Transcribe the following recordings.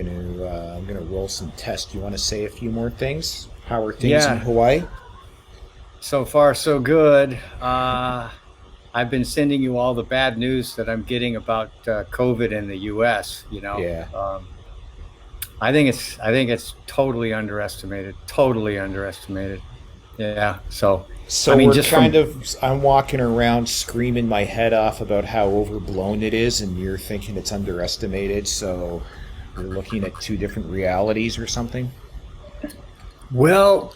I'm gonna roll some tests. You want to say a few more things? How are things in Yeah, Hawaii? so far so good. I've been sending you all the bad news that I'm getting about COVID in the U.S. Yeah. I think it's totally underestimated. Totally underestimated. Yeah. So, I So mean, we're just kind from of. I'm walking around screaming my head off about how overblown it is, and you're thinking it's underestimated. So we're looking at two different realities or something. well,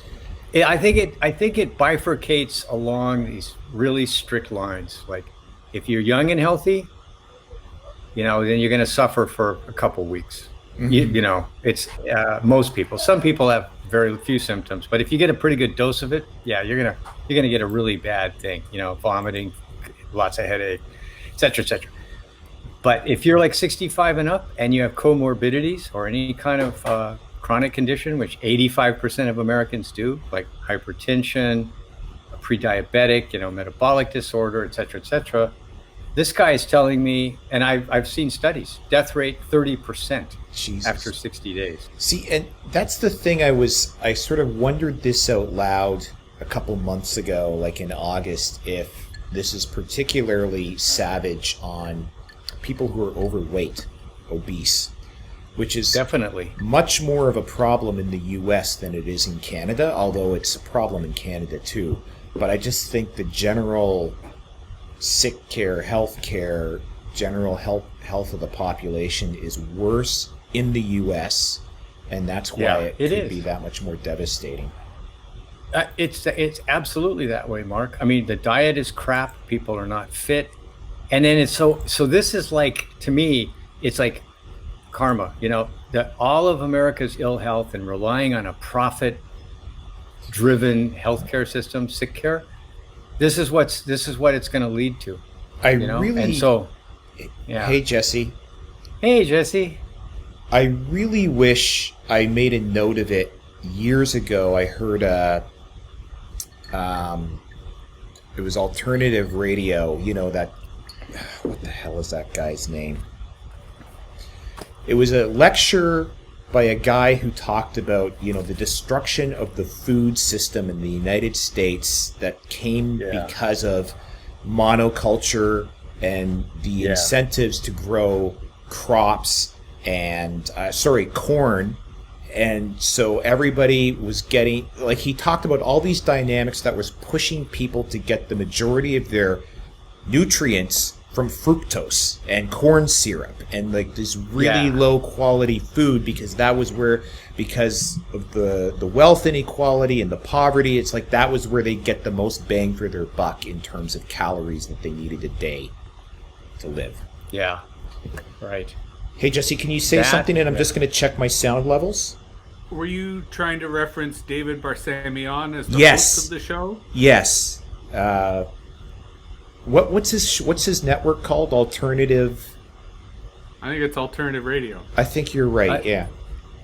I think it bifurcates along these really strict lines. Like, if you're young and healthy, then you're going to suffer for a couple weeks. It's most people. Some people have very few symptoms, but if you get a pretty good dose of it, yeah, you're gonna get a really bad thing. Vomiting, lots of headache, et cetera, et cetera. But if you're like 65 and up and you have comorbidities or any kind of chronic condition, which 85% of Americans do, like hypertension, a pre-diabetic, metabolic disorder, et cetera, this guy is telling me, and I've seen studies, death rate 30% after Jesus. 60 days. See, and that's the thing. I sort of wondered this out loud a couple months ago, like in August, if this is particularly savage on people who are overweight, obese, which is Definitely. much more of a problem in the US than it is in Canada, although it's a problem in Canada too. But I just think the general sick care, health care, general health of the population is worse in the US, and that's why Yeah, it it could be is. that much more devastating. It's absolutely that way, Mark. I mean, the diet is crap. People are not fit, and then it's so. This is like, to me, it's like karma. That all of America's ill health and relying on a profit-driven healthcare system, sick care. This is what it's going to lead to. I And really, so, yeah. hey Jesse, Hey, Jesse. I really wish I made a note of it years ago. I heard um, it was alternative radio. You know that, what the hell is that guy's name? It was a lecture by a guy who talked about, the destruction of the food system in the United States that came Yeah. because of monoculture and the Yeah. incentives to grow crops and corn. And so everybody was getting, like, he talked about all these dynamics that was pushing people to get the majority of their nutrients from fructose and corn syrup and like this really Yeah. low quality food, because that was where, because of the wealth inequality and the poverty, it's like that was where they get the most bang for their buck in terms of calories that they needed a day to live. Yeah. Right. Hey Jesse, can you say something? And I'm Yeah. just going to check my sound levels. Were you trying to reference David Barsamian as the host of Yes. the show? Yes. uh what's his network called? Alternative. I think it's alternative radio. I think you're right. I, Yeah.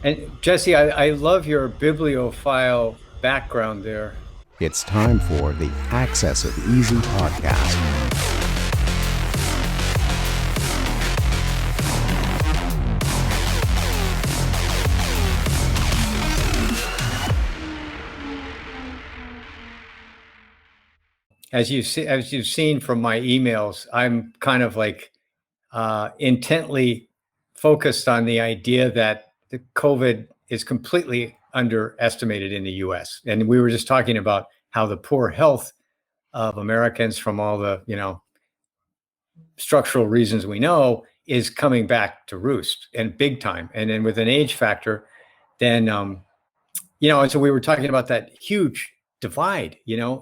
and Jesse, I love your bibliophile background there. It's time for the Access of Easy podcast. As you've seen from my emails, I'm kind of like intently focused on the idea that the COVID is completely underestimated in the U.S. And we were just talking about how the poor health of Americans, from all the structural reasons we know, is coming back to roost, and big time. And then with an age factor, then and so we were talking about that huge divide,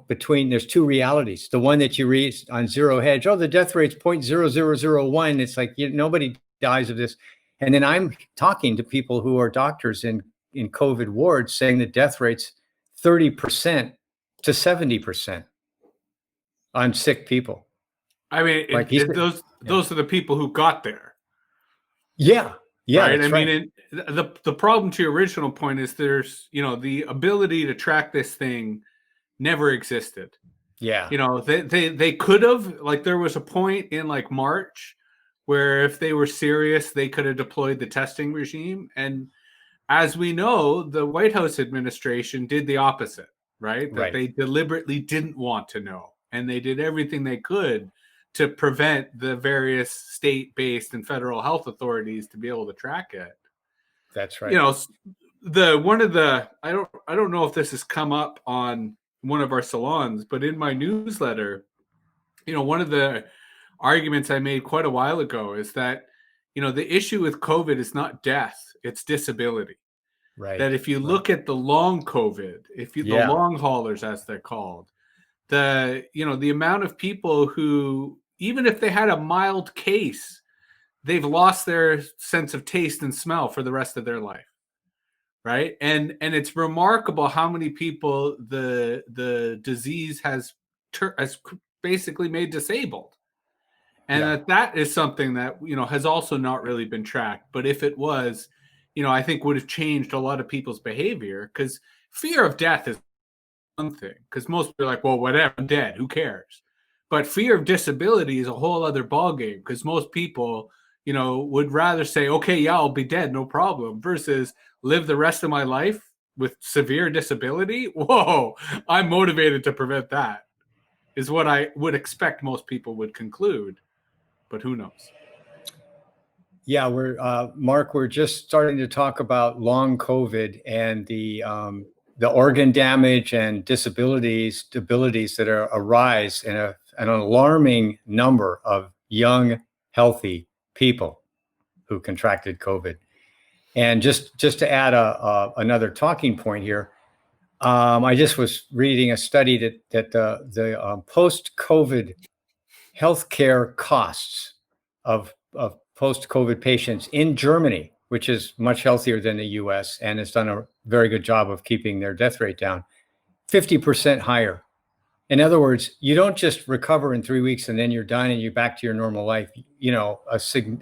between, there's two realities. The one that you read on Zero Hedge, oh, the death rate's 0.0001. It's like, nobody dies of this. And then I'm talking to people who are doctors in COVID wards saying the death rate's 30% to 70% on sick people. I mean, Like, he said, those yeah, those are the people who got there, yeah, yeah, right? I that's mean, right. the problem to your original point is there's the ability to track this thing never existed. Yeah, They could have, like, there was a point in like March where if they were serious, they could have deployed the testing regime. And as we know, the White House administration did the opposite, right? That Right. they deliberately didn't want to know. And they did everything they could to prevent the various state-based and federal health authorities to be able to track it. That's right. You know, I don't know if this has come up on one of our salons, but in my newsletter, you know, one of the arguments I made quite a while ago is that, you know, the issue with COVID is not death, it's disability. Right. That if you look at the long COVID, the long haulers, as they're called, the amount of people who, even if they had a mild case, they've lost their sense of taste and smell for the rest of their life. Right. And it's remarkable how many people the disease has basically made disabled. And that is something that, you know, has also not really been tracked. But if it was, you know, I think would have changed a lot of people's behavior, because fear of death is one thing, because most people are like, well, whatever, I'm dead, who cares? But fear of disability is a whole other ballgame, because most people, you know, would rather say, okay, yeah, I'll be dead, no problem, versus live the rest of my life with severe disability. Whoa, I'm motivated to prevent that, is what I would expect most people would conclude. But who knows? Yeah, Mark, we're just starting to talk about long COVID and the organ damage and disabilities that arise in an alarming number of young, healthy people who contracted COVID. And just to add another talking point here, I just was reading a study that the post-COVID healthcare costs of post-COVID patients in Germany, which is much healthier than the US and has done a very good job of keeping their death rate down, 50% higher. In other words, you don't just recover in 3 weeks and then you're done and you're back to your normal life. You know,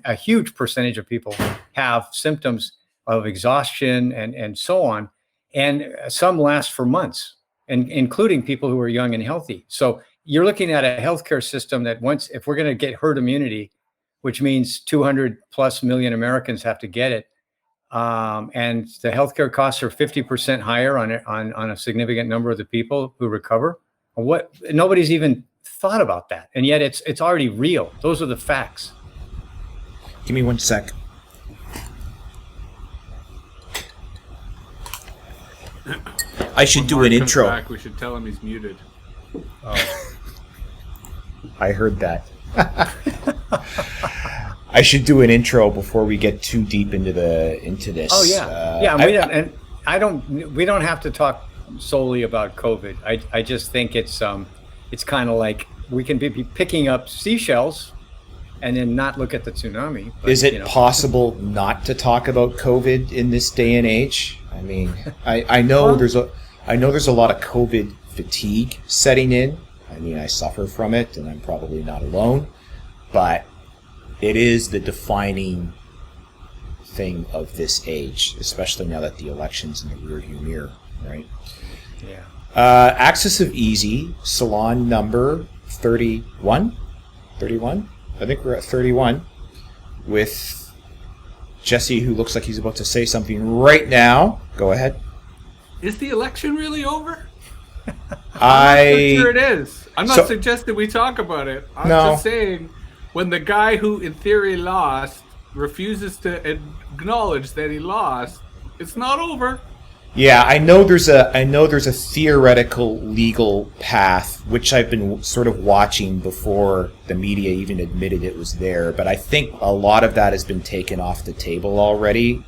a huge percentage of people have symptoms of exhaustion and so on. And some last for months, and including people who are young and healthy. So you're looking at a healthcare system that if we're going to get herd immunity, which means 200 plus million Americans have to get it, and the healthcare costs are 50% higher on a significant number of the people who recover. Nobody's even thought about that, and yet it's already real. Those are the facts. Give me 1 sec. I should do an intro. Back, we should tell him he's muted. Oh. I heard that. I should do an intro before we get too deep into this. Oh yeah, we don't have to talk solely about COVID. I just think it's kind of like we can be picking up seashells and then not look at the tsunami. But, is it possible not to talk about COVID in this day and age? I mean, I know there's a lot of COVID fatigue setting in. I mean, I suffer from it, and I'm probably not alone. But it is the defining thing of this age, especially now that the election's in the rearview mirror, right? Yeah. AxisOfEasy, salon number 31? 31? I think we're at 31, with Jesse, who looks like he's about to say something right now. Go ahead. Is the election really over? I'm not sure it is. I'm not suggesting we talk about it. I'm just saying, when the guy who in theory lost refuses to acknowledge that he lost, it's not over. Yeah, I know there's a theoretical legal path, which I've been sort of watching before the media even admitted it was there, but I think a lot of that has been taken off the table already.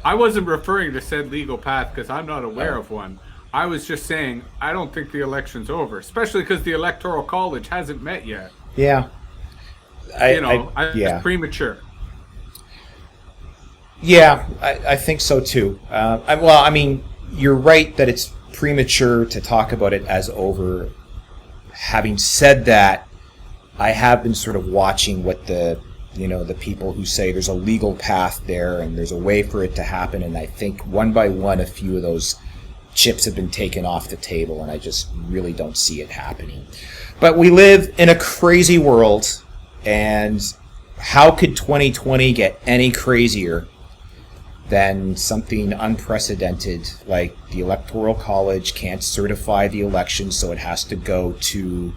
I wasn't referring to said legal path because I'm not aware of one. I was just saying I don't think the election's over, especially because the Electoral College hasn't met yet. Yeah. It's premature. Yeah, I think so too. I mean, you're right that it's premature to talk about it as over. Having said that, I have been sort of watching what the people who say there's a legal path there and there's a way for it to happen, and I think one by one a few of those chips have been taken off the table, and I just really don't see it happening. But we live in a crazy world, and how could 2020 get any crazier than something unprecedented like the Electoral College can't certify the election, so it has to go to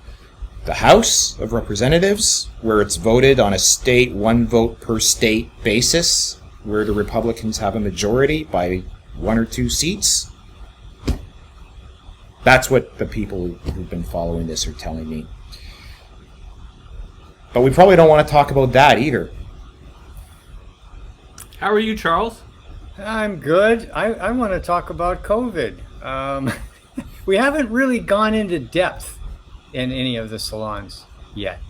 the House of Representatives, where it's voted on a state, one vote per state basis, where the Republicans have a majority by 1 or 2 seats. That's what the people who've been following this are telling me. But we probably don't want to talk about that either. How are you, Charles? I'm good. I want to talk about COVID. We haven't really gone into depth in any of the salons yet.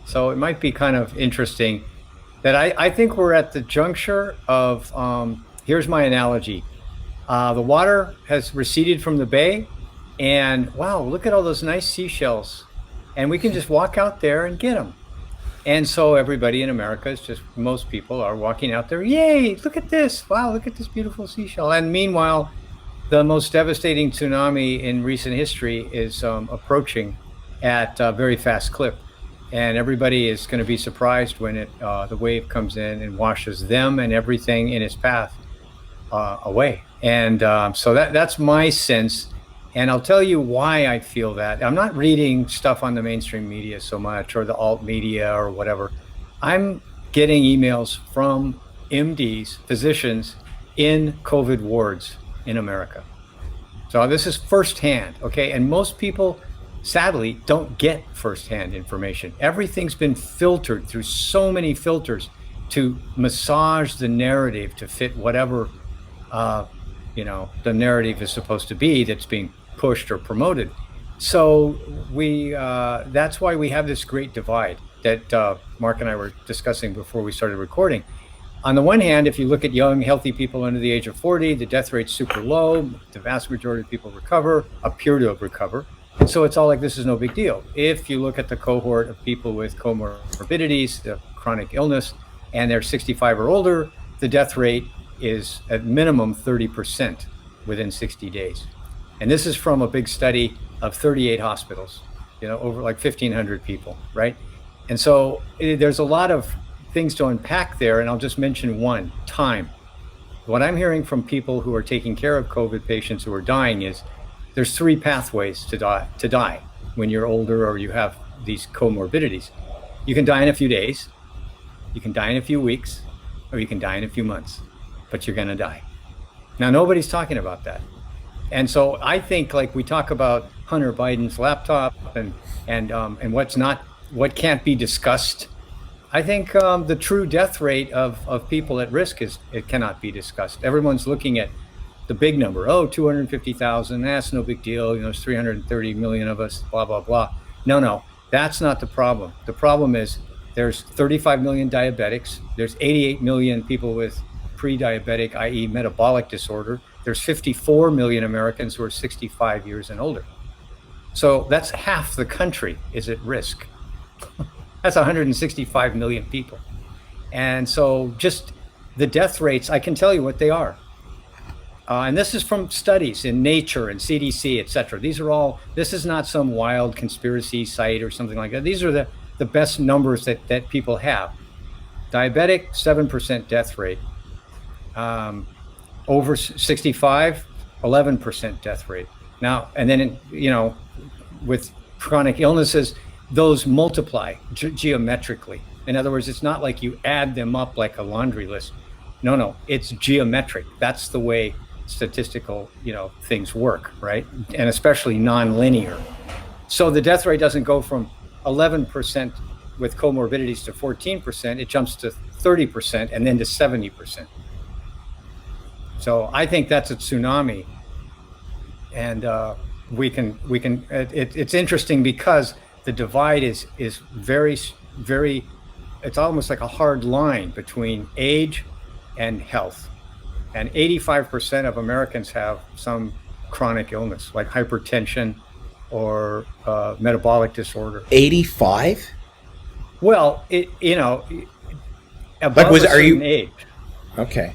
So it might be kind of interesting that I think we're at the juncture of, here's my analogy. The water has receded from the bay, and wow, look at all those nice seashells. And we can just walk out there and get them. And so everybody in America is just, most people are walking out there, yay, look at this. Wow, look at this beautiful seashell. And meanwhile, the most devastating tsunami in recent history is approaching at a very fast clip. And everybody is going to be surprised when the wave comes in and washes them and everything in its path away. And so that's my sense. And I'll tell you why I feel that. I'm not reading stuff on the mainstream media so much, or the alt media or whatever. I'm getting emails from MDs, physicians in COVID wards in America. So this is firsthand, okay? And most people, sadly, don't get firsthand information. Everything's been filtered through so many filters to massage the narrative to fit whatever, the narrative is supposed to be that's being pushed or promoted. So that's why we have this great divide that Mark and I were discussing before we started recording. On the one hand, if you look at young, healthy people under the age of 40, the death rate's super low. The vast majority of people appear to recover. And so it's all like, this is no big deal. If you look at the cohort of people with comorbidities, the chronic illness, and they're 65 or older, the death rate is at minimum 30% within 60 days. And this is from a big study of 38 hospitals, over like 1,500 people, right? And so there's a lot of things to unpack there, and I'll just mention one: time. What I'm hearing from people who are taking care of COVID patients who are dying is there's 3 pathways to die when you're older or you have these comorbidities. You can die in a few days, you can die in a few weeks, or you can die in a few months, but you're gonna die. Now, nobody's talking about that. And so I think, like, we talk about Hunter Biden's laptop and what can't be discussed. I think the true death rate of people at risk it cannot be discussed. Everyone's looking at the big number. 250,000, that's no big deal. There's 330 million of us, blah, blah, blah. No, that's not the problem. The problem is there's 35 million diabetics. There's 88 million people with pre-diabetic, i.e. metabolic disorder. There's 54 million Americans who are 65 years and older. So that's half the country is at risk. That's 165 million people. And so just the death rates, I can tell you what they are. And this is from studies in Nature and CDC, et cetera. This is not some wild conspiracy site or something like that. These are the best numbers that people have. Diabetic, 7% death rate. Over 65, 11% death rate. Now, and then, with chronic illnesses, those multiply geometrically. In other words, it's not like you add them up like a laundry list. No, it's geometric. That's the way statistical, things work, right? And especially non-linear. So the death rate doesn't go from 11% with comorbidities to 14%. It jumps to 30% and then to 70%. So I think that's a tsunami, and we can. It's interesting because the divide is very, very. It's almost like a hard line between age and health, and 85% of Americans have some chronic illness like hypertension or metabolic disorder. 85? Well, above a certain age. Okay.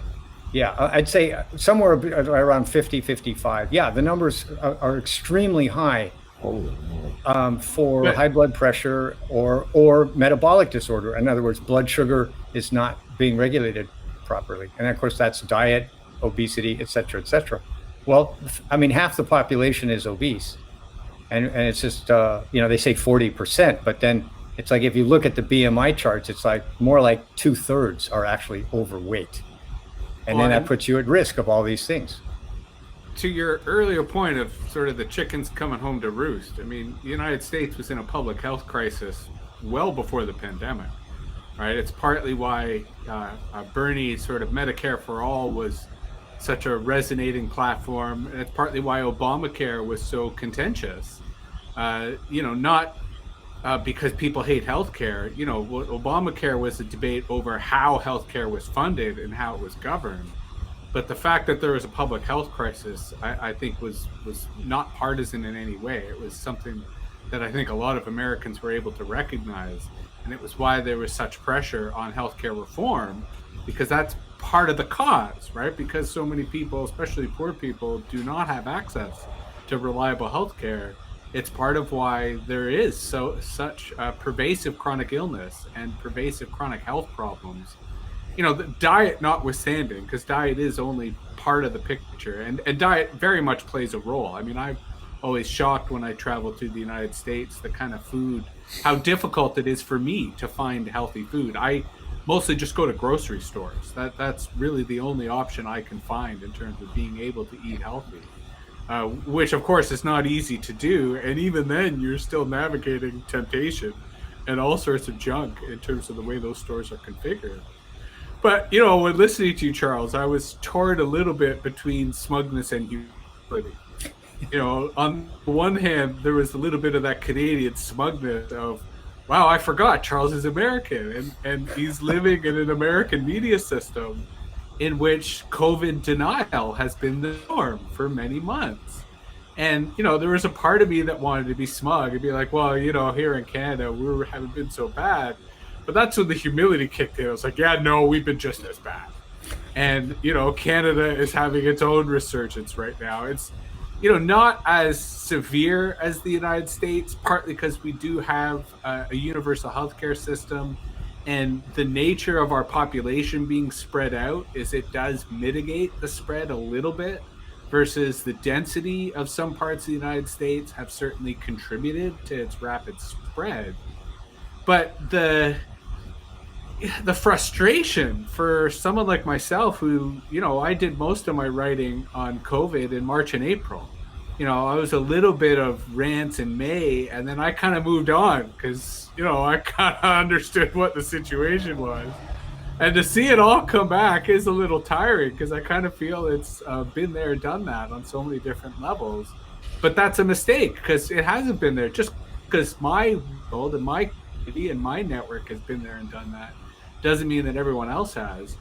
Yeah, I'd say somewhere around 50, 55. Yeah, the numbers are extremely high Holy moly. for But high blood pressure or metabolic disorder. In other words, blood sugar is not being regulated properly. And of course, that's diet, obesity, et cetera, et cetera. Well, I mean, half the population is obese. And it's just, they say 40%, but then it's like if you look at the BMI charts, it's like more like 2/3 are actually overweight. And then that puts you at risk of all these things. to your earlier point of sort of the chickens coming home to roost, I mean, the United States was in a public health crisis well before the pandemic, right? It's partly why Bernie's sort of Medicare for All was such a resonating platform. And it's partly why Obamacare was so contentious. Not because people hate healthcare. Obamacare was a debate over how healthcare was funded and how it was governed. But the fact that there was a public health crisis, I think, was not partisan in any way. It was something that I think a lot of Americans were able to recognize. And it was why there was such pressure on healthcare reform, because that's part of the cause, right? Because so many people, especially poor people, do not have access to reliable healthcare. It's part of why there is such pervasive chronic illness and pervasive chronic health problems. The diet notwithstanding, because diet is only part of the picture, and diet very much plays a role. I mean, I'm always shocked when I travel to the United States, the kind of food, how difficult it is for me to find healthy food. I mostly just go to grocery stores. That's really the only option I can find in terms of being able to eat healthy, which of course is not easy to do. And even then, you're still navigating temptation and all sorts of junk in terms of the way those stores are configured. But, when listening to you, Charles, I was torn a little bit between smugness and humility. On the one hand, there was a little bit of that Canadian smugness of, wow, I forgot Charles is American, and he's living in an American media system in which COVID denial has been the norm for many months. And, there was a part of me that wanted to be smug and be like, well, here in Canada, we haven't been so bad. But that's when the humility kicked in. I was like, yeah, no, we've been just as bad. And, Canada is having its own resurgence right now. It's, not as severe as the United States, partly because we do have a universal healthcare system. And the nature of our population being spread out is it does mitigate the spread a little bit, versus the density of some parts of the United States have certainly contributed to its rapid spread. But the frustration for someone like myself who, I did most of my writing on COVID in March and April. I was a little bit of rants in May, and then I kind of moved on because, I kind of understood what the situation was. And to see it all come back is a little tiring because I kind of feel it's been there, done that on so many different levels. But that's a mistake because it hasn't been there. Just because my world and my community and my network has been there and done that doesn't mean that everyone else has.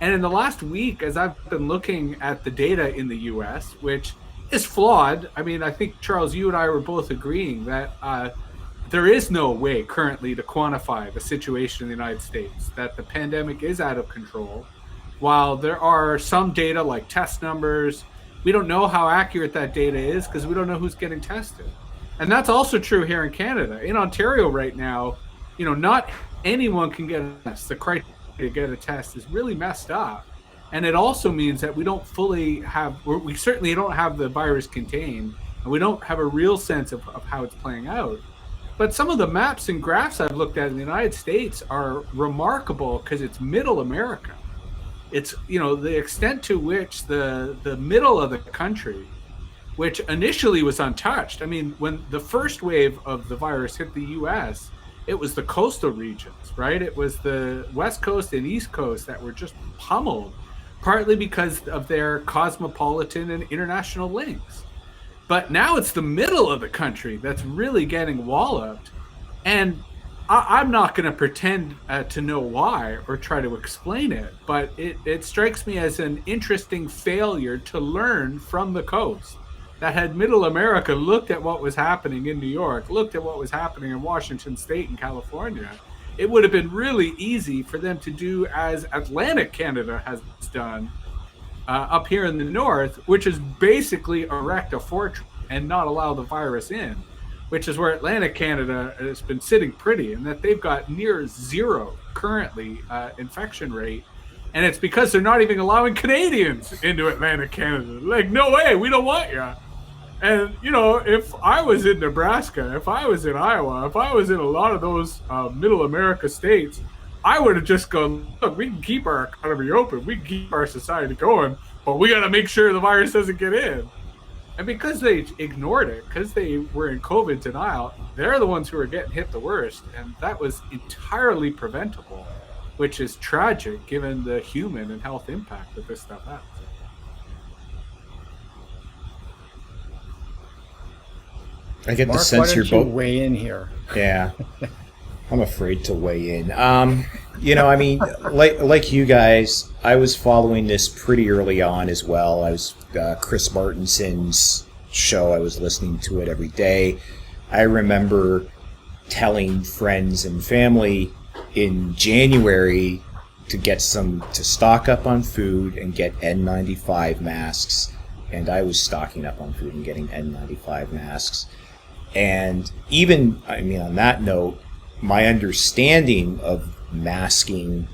And in the last week, as I've been looking at the data in the US, which is flawed, I mean, I think, Charles, you and I were both agreeing that there is no way currently to quantify the situation in the United States, that the pandemic is out of control. While there are some data like test numbers, we don't know how accurate that data is because we don't know who's getting tested. And that's also true here in Canada. In Ontario right now, not anyone can get a test. The criteria to get a test is really messed up. And it also means that we certainly don't have the virus contained, and we don't have a real sense of how it's playing out. But some of the maps and graphs I've looked at in the United States are remarkable because it's middle America. It's, the extent to which the middle of the country, which initially was untouched. I mean, when the first wave of the virus hit the US, it was the coastal regions, right? It was the West Coast and East Coast that were just pummeled, partly because of their cosmopolitan and international links. But now it's the middle of the country that's really getting walloped. And I'm not going to pretend to know why or try to explain it, but it strikes me as an interesting failure to learn from the coast. That had middle America looked at what was happening in New York, looked at what was happening in Washington State and California, it would have been really easy for them to do as Atlantic Canada has done up here in the north, which is basically erect a fortress and not allow the virus in, which is where Atlantic Canada has been sitting pretty, and that they've got near zero currently infection rate. And it's because they're not even allowing Canadians into Atlantic Canada. Like, no way, we don't want you. And, you know, if I was in Nebraska, if I was in Iowa, if I was in a lot of those middle America states, I would have just gone, look, we can keep our economy open, we can keep our society going, but we got to make sure the virus doesn't get in. And because they ignored it, because they were in COVID denial, they're the ones who are getting hit the worst. And that was entirely preventable, which is tragic given the human and health impact that this stuff has. I get Mark, the sense why you're don't you both weigh in here? Yeah. I'm afraid to weigh in. You know, I mean, like you guys, I was following this pretty early on as well. I was Chris Martinson's show. I was listening to it every day. I remember telling friends and family in January to stock up on food and get N95 masks. And I was stocking up on food and getting N95 masks. And even, I mean, on that note, my understanding of masking,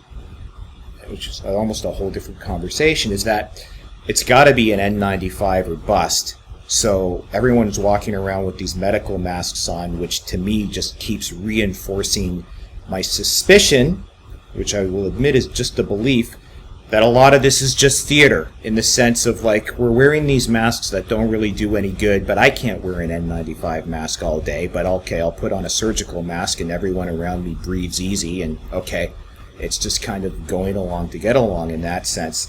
which is almost a whole different conversation, is that it's got to be an N95 or bust. So everyone's walking around with these medical masks on, which to me just keeps reinforcing my suspicion, which I will admit is just a belief, that a lot of this is just theater, in the sense of, like, we're wearing these masks that don't really do any good, but I can't wear an N95 mask all day, but okay, I'll put on a surgical mask and everyone around me breathes easy, and okay, it's just kind of going along to get along in that sense.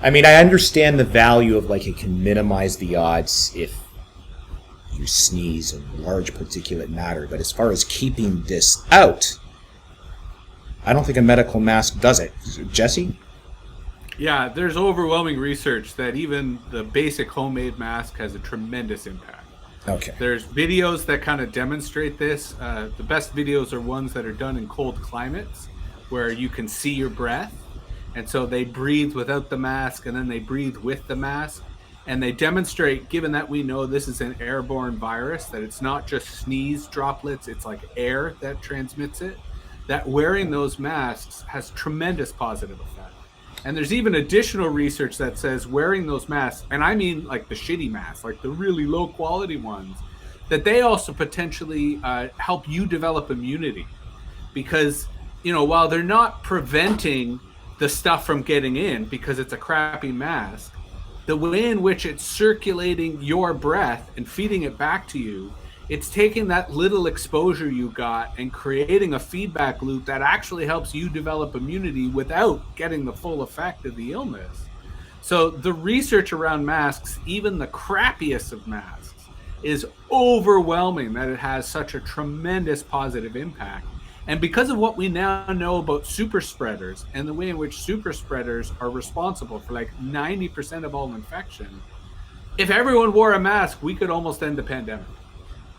I mean, I understand the value of, like, it can minimize the odds if you sneeze and large particulate matter, but as far as keeping this out, I don't think a medical mask does it. Jesse? Yeah, there's overwhelming research that even the basic homemade mask has a tremendous impact. Okay. There's videos that kind of demonstrate this. The best videos are ones that are done in cold climates where you can see your breath. And so they breathe without the mask and then they breathe with the mask. And they demonstrate, given that we know this is an airborne virus, that it's not just sneeze droplets, it's like air that transmits it, that wearing those masks has tremendous positive effects. And there's even additional research that says wearing those masks, and I mean like the shitty masks, like the really low quality ones, that they also potentially help you develop immunity. Because, you know, while they're not preventing the stuff from getting in because it's a crappy mask, the way in which it's circulating your breath and feeding it back to you, it's taking that little exposure you got and creating a feedback loop that actually helps you develop immunity without getting the full effect of the illness. So the research around masks, even the crappiest of masks, is overwhelming that it has such a tremendous positive impact. And because of what we now know about super spreaders and the way in which super spreaders are responsible for like 90% of all infection, if everyone wore a mask, we could almost end the pandemic.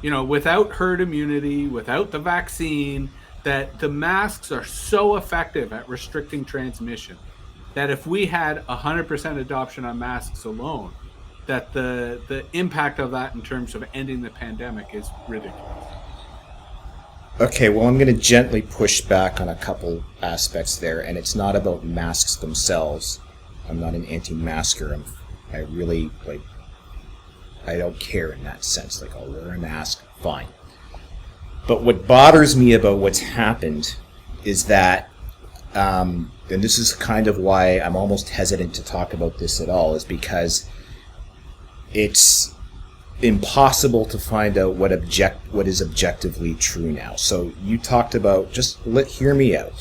You know, without herd immunity, without the vaccine, that the masks are so effective at restricting transmission that if we had 100% adoption on masks alone, that the impact of that in terms of ending the pandemic is ridiculous. Okay, well, I'm going to gently push back on a couple aspects there, and it's not about masks themselves. I'm not an anti-masker. I really, like, I don't care in that sense. Like, I'll wear a mask, fine. But what bothers me about what's happened is that, and this is kind of why I'm almost hesitant to talk about this at all, is because it's impossible to find out what is objectively true now. So you talked about, hear me out.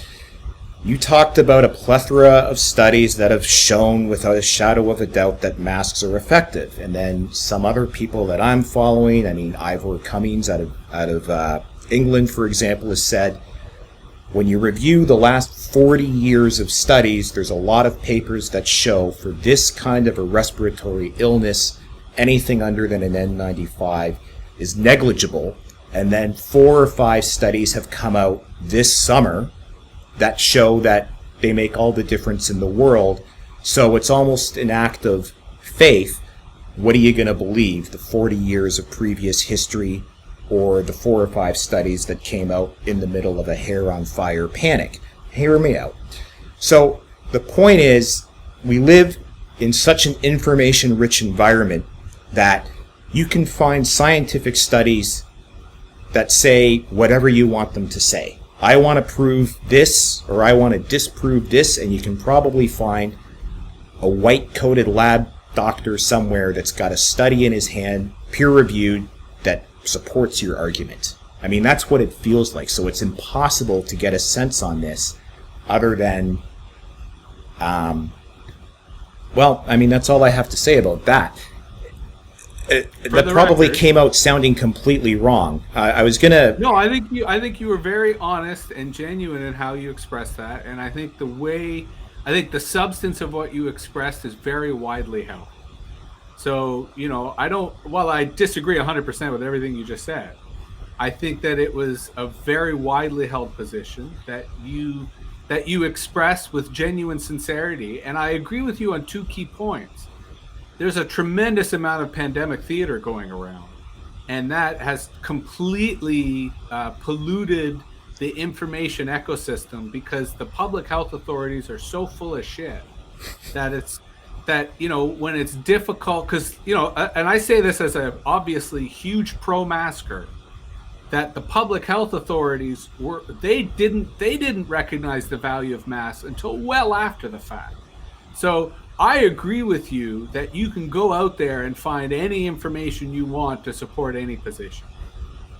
You talked about a plethora of studies that have shown without a shadow of a doubt that masks are effective. And then some other people that I'm following, I mean, Ivor Cummings out of England, for example, has said, when you review the last 40 years of studies, there's a lot of papers that show for this kind of a respiratory illness, anything under than an N95 is negligible. And then 4 or 5 studies have come out this summer that show that they make all the difference in the world. So it's almost an act of faith. What are you going to believe? The 40 years of previous history or the 4 or 5 studies that came out in the middle of a hair on fire panic? Hear me out. So the point is, we live in such an information-rich environment that you can find scientific studies that say whatever you want them to say. I want to prove this, or I want to disprove this, and you can probably find a white-coated lab doctor somewhere that's got a study in his hand, peer-reviewed, that supports your argument. I mean, that's what it feels like. So it's impossible to get a sense on this other than, well, I mean, that's all I have to say about that. That probably came out sounding completely wrong. I was gonna. No, I think you were very honest and genuine in how you expressed that, and I think the substance of what you expressed is very widely held. So, while I disagree 100% with everything you just said, I think that it was a very widely held position that you expressed with genuine sincerity, and I agree with you on 2 key points. There's a tremendous amount of pandemic theater going around, and that has completely polluted the information ecosystem because the public health authorities are so full of shit that when it's difficult, because and I say this as a obviously huge pro-masker, that the public health authorities they didn't recognize the value of masks until well after the fact. So I agree with you that you can go out there and find any information you want to support any position.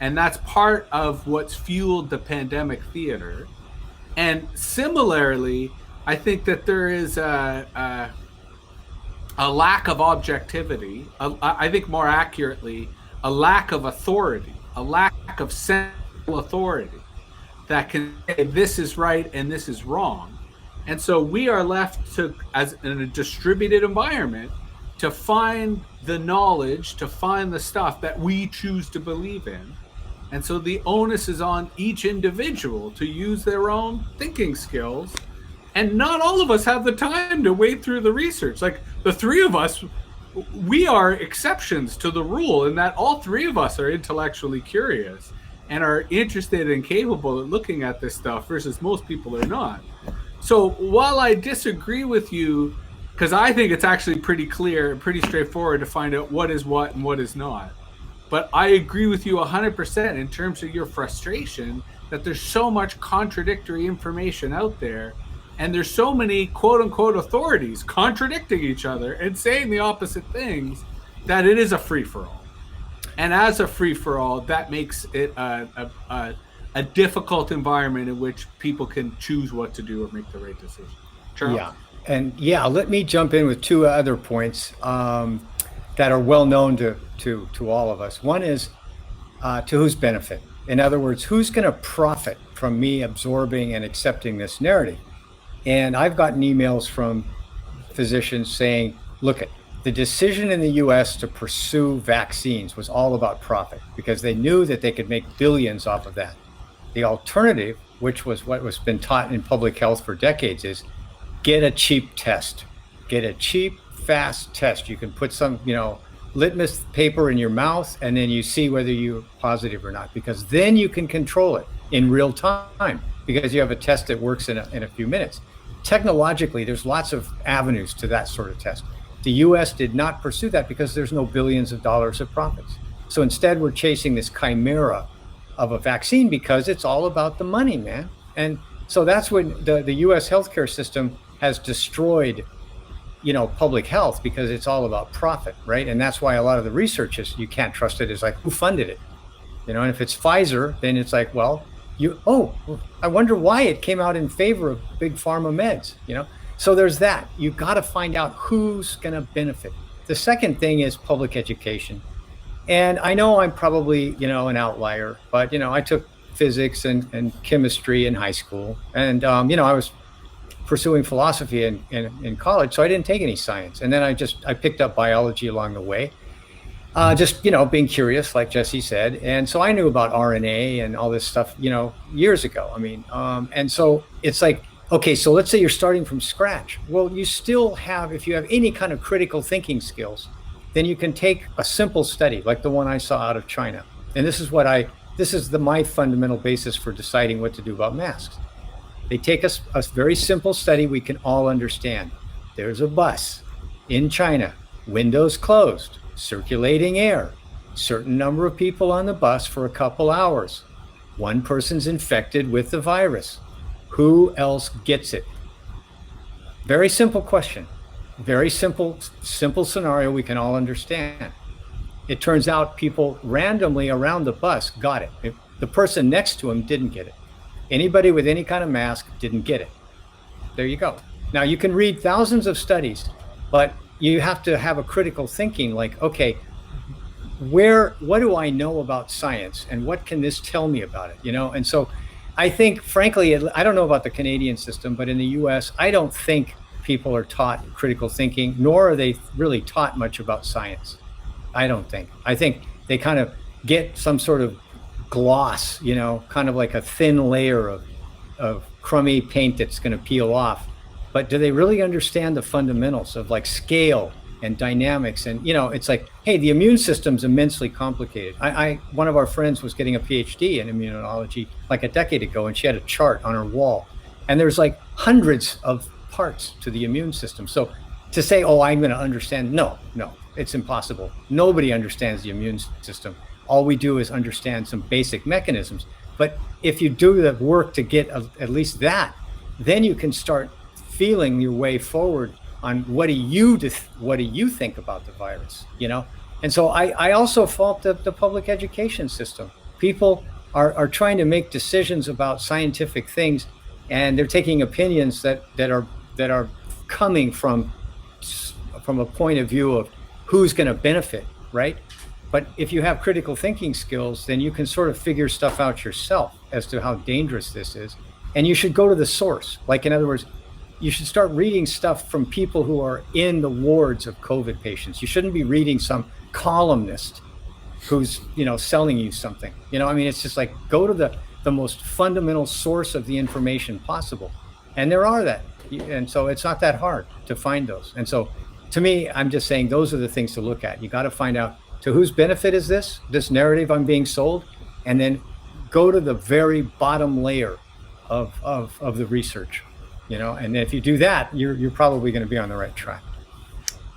And that's part of what's fueled the pandemic theater. And similarly, I think that there is a lack of objectivity, I think more accurately, a lack of authority, a lack of central authority that can say this is right and this is wrong. And so we are left to, as in a distributed environment, to find the knowledge, to find the stuff that we choose to believe in. And so the onus is on each individual to use their own thinking skills. And not all of us have the time to wade through the research. Like the 3 of us, we are exceptions to the rule in that all 3 of us are intellectually curious and are interested and capable of looking at this stuff versus most people are not. So while I disagree with you, because I think it's actually pretty clear and pretty straightforward to find out what is what and what is not, but I agree with you 100% in terms of your frustration that there's so much contradictory information out there, and there's so many quote-unquote authorities contradicting each other and saying the opposite things, that it is a free-for-all. And as a free-for-all, that makes it a difficult environment in which people can choose what to do or make the right decision. Charles? Yeah. And let me jump in with 2 other points that are well known to all of us. One is to whose benefit? In other words, who's going to profit from me absorbing and accepting this narrative? And I've gotten emails from physicians saying, look, the decision in the US to pursue vaccines was all about profit because they knew that they could make billions off of that. The alternative, which was what was been taught in public health for decades, is get a cheap test. Get a cheap, fast test. You can put some, litmus paper in your mouth and then you see whether you're positive or not, because then you can control it in real time because you have a test that works in a few minutes. Technologically, there's lots of avenues to that sort of test. The US did not pursue that because there's no billions of dollars of profits. So instead, we're chasing this chimera of a vaccine because it's all about the money, man. And so that's when the US healthcare system has destroyed, public health because it's all about profit, right? And that's why a lot of the research is, you can't trust it. It's like, who funded it? And if it's Pfizer, then it's like, well, I wonder why it came out in favor of big pharma meds, So there's that. You've got to find out who's going to benefit. The second thing is public education. And I know I'm probably, an outlier, but, I took physics and chemistry in high school. And, I was pursuing philosophy in college, so I didn't take any science. And then I picked up biology along the way, just, being curious, like Jesse said. And so I knew about RNA and all this stuff, years ago. And so it's like, Okay, so let's say you're starting from scratch. Well, you still have, if you have any kind of critical thinking skills, then you can take a simple study like the one I saw out of China. And this is my fundamental basis for deciding what to do about masks. They take a very simple study we can all understand. There's a bus in China, windows closed, circulating air, certain number of people on the bus for a couple hours. One person's infected with the virus. Who else gets it? Very simple question. Very simple scenario we can all understand. It turns out people randomly around the bus got it. The person next to him didn't get it. Anybody with any kind of mask didn't get it. There you go. Now you can read thousands of studies, but you have to have a critical thinking like, okay, what do I know about science and what can this tell me about it? And so I think, frankly, I don't know about the Canadian system, but in the US, I don't think people are taught critical thinking, nor are they really taught much about science. I don't think. I think they kind of get some sort of gloss, kind of like a thin layer of crummy paint that's going to peel off. But do they really understand the fundamentals of like scale and dynamics? And, it's like, hey, the immune system's immensely complicated. One of our friends was getting a PhD in immunology like a decade ago, and she had a chart on her wall. And there's like hundreds of parts to the immune system. So to say, oh, I'm going to understand, no, it's impossible. Nobody understands the immune system. All we do is understand some basic mechanisms. But if you do the work to get at least that, then you can start feeling your way forward on what do you think about the virus, And so I also fault the public education system. People are trying to make decisions about scientific things, and they're taking opinions that are coming from a point of view of who's going to benefit, right? But if you have critical thinking skills, then you can sort of figure stuff out yourself as to how dangerous this is. And you should go to the source. Like, in other words, you should start reading stuff from people who are in the wards of COVID patients. You shouldn't be reading some columnist who's, selling you something. It's just like, go to the most fundamental source of the information possible. And there are that. And so it's not that hard to find those. And so to me, I'm just saying those are the things to look at. You got to find out to whose benefit is this narrative I'm being sold, and then go to the very bottom layer of the research, and if you do that, you're probably going to be on the right track.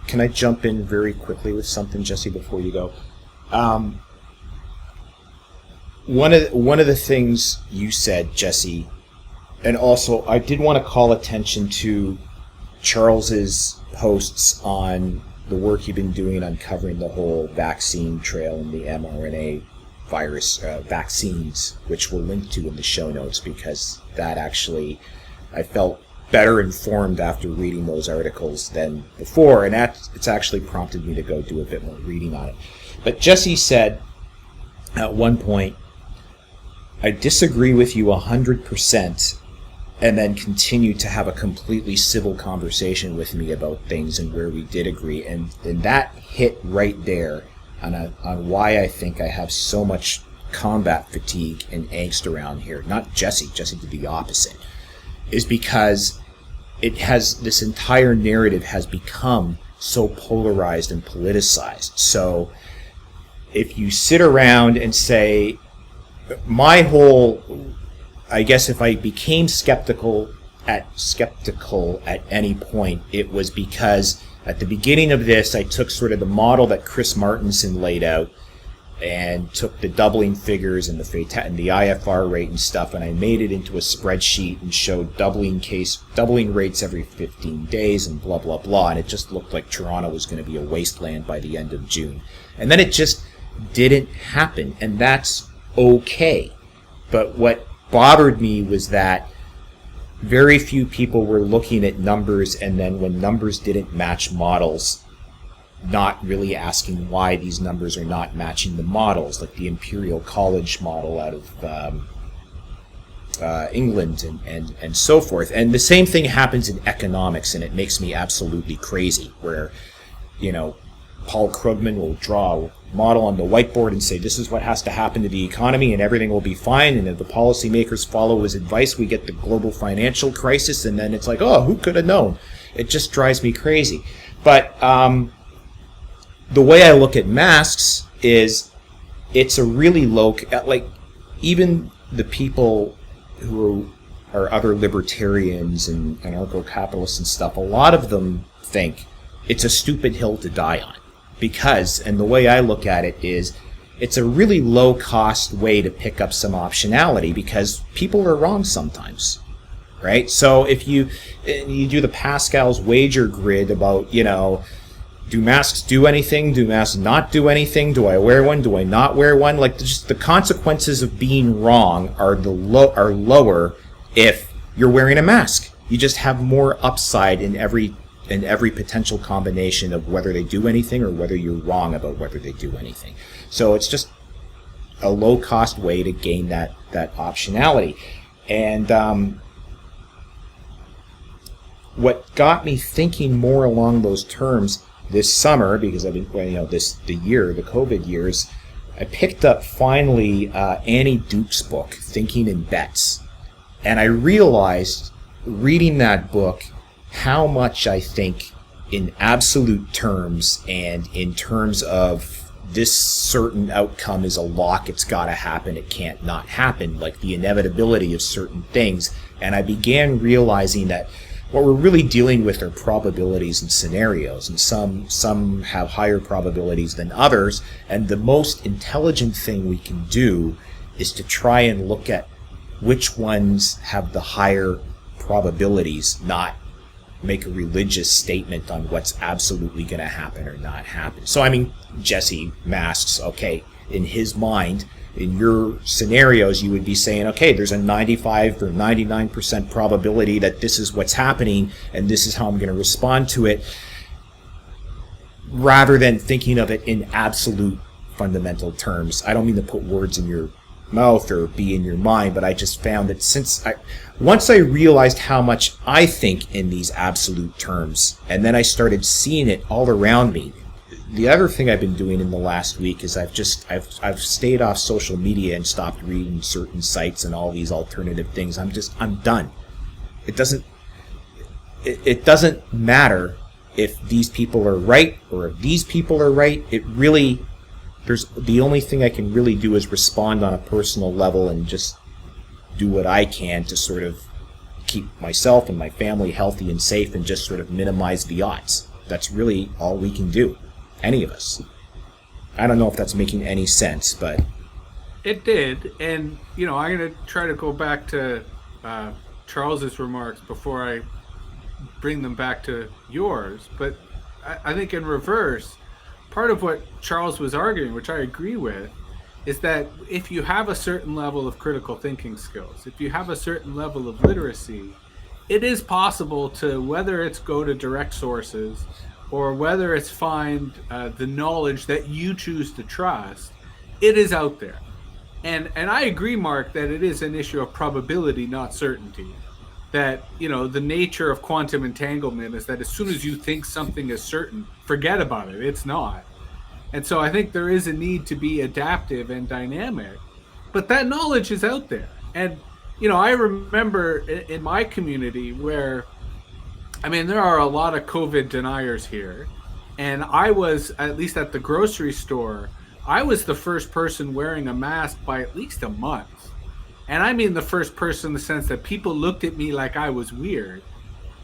Can I jump in very quickly with something, Jesse, before you go? One of the things you said, Jesse, and also I did want to call attention to Charles's posts on the work you've been doing uncovering the whole vaccine trail and the mRNA virus vaccines, which we'll link to in the show notes, because that actually, I felt better informed after reading those articles than before, and it's actually prompted me to go do a bit more reading on it. But Jesse said at one point, I disagree with you 100%, and then continued to have a completely civil conversation with me about things and where we did agree. And that hit right there on why I think I have so much combat fatigue and angst around here. Not Jesse did the opposite. Is because this entire narrative has become so polarized and politicized. So if you sit around and say, I guess if I became skeptical at any point, it was because at the beginning of this, I took sort of the model that Chris Martenson laid out and took the doubling figures and the IFR rate and stuff, and I made it into a spreadsheet and showed doubling rates every 15 days and blah, blah, blah, and it just looked like Toronto was going to be a wasteland by the end of June. And then it just didn't happen, and that's okay. But what bothered me was that very few people were looking at numbers, and then when numbers didn't match models, not really asking why these numbers are not matching the models, like the Imperial College model out of England and so forth. And the same thing happens in economics, and it makes me absolutely crazy, where Paul Krugman will draw a model on the whiteboard and say, this is what has to happen to the economy and everything will be fine. And if the policymakers follow his advice, we get the global financial crisis. And then it's like, oh, who could have known? It just drives me crazy. But the way I look at masks is it's a really low, like even the people who are other libertarians and anarcho-capitalists and stuff, a lot of them think it's a stupid hill to die on. Because, and the way I look at it is, it's a really low-cost way to pick up some optionality because people are wrong sometimes, right? So if you do the Pascal's wager grid about, do masks do anything? Do masks not do anything? Do I wear one? Do I not wear one? Like, just the consequences of being wrong are lower if you're wearing a mask. You just have more upside in every potential combination of whether they do anything or whether you're wrong about whether they do anything. So it's just a low-cost way to gain that optionality. And what got me thinking more along those terms this summer, because I've been, the COVID years, I picked up finally Annie Duke's book, Thinking in Bets. And I realized, reading that book, how much I think in absolute terms and in terms of this certain outcome is a lock, it's got to happen, it can't not happen, like the inevitability of certain things. And I began realizing that what we're really dealing with are probabilities and scenarios, and some have higher probabilities than others, and the most intelligent thing we can do is to try and look at which ones have the higher probabilities, not make a religious statement on what's absolutely going to happen or not happen. So, I mean, Jesse, masks, okay, in his mind, in your scenarios, you would be saying, okay, there's a 95 or 99% probability that this is what's happening and this is how I'm going to respond to it, rather than thinking of it in absolute fundamental terms. I don't mean to put words in your mouth or be in your mind, but I just found that once I realized how much I think in these absolute terms, and then I started seeing it all around me. The other thing I've been doing in the last week is I've stayed off social media and stopped reading certain sites and all these alternative things. I'm done. It doesn't matter if these people are right or if these people are right. The only thing I can really do is respond on a personal level and just do what I can to sort of keep myself and my family healthy and safe and just sort of minimize the odds. That's really all we can do. Any of us. I don't know if that's making any sense, but it did. And I'm going to try to go back to Charles's remarks before I bring them back to yours. But I think in reverse, part of what Charles was arguing, which I agree with, is that if you have a certain level of critical thinking skills, if you have a certain level of literacy, it is possible to, whether it's go to direct sources or whether it's find the knowledge that you choose to trust, it is out there. And I agree, Mark, that it is an issue of probability, not certainty. That, the nature of quantum entanglement is that as soon as you think something is certain, forget about it. It's not. And so I think there is a need to be adaptive and dynamic, but that knowledge is out there. And, I remember in my community where, there are a lot of COVID deniers here. And I was, at least at the grocery store, I was the first person wearing a mask by at least a month. And I mean the first person in the sense that people looked at me like I was weird.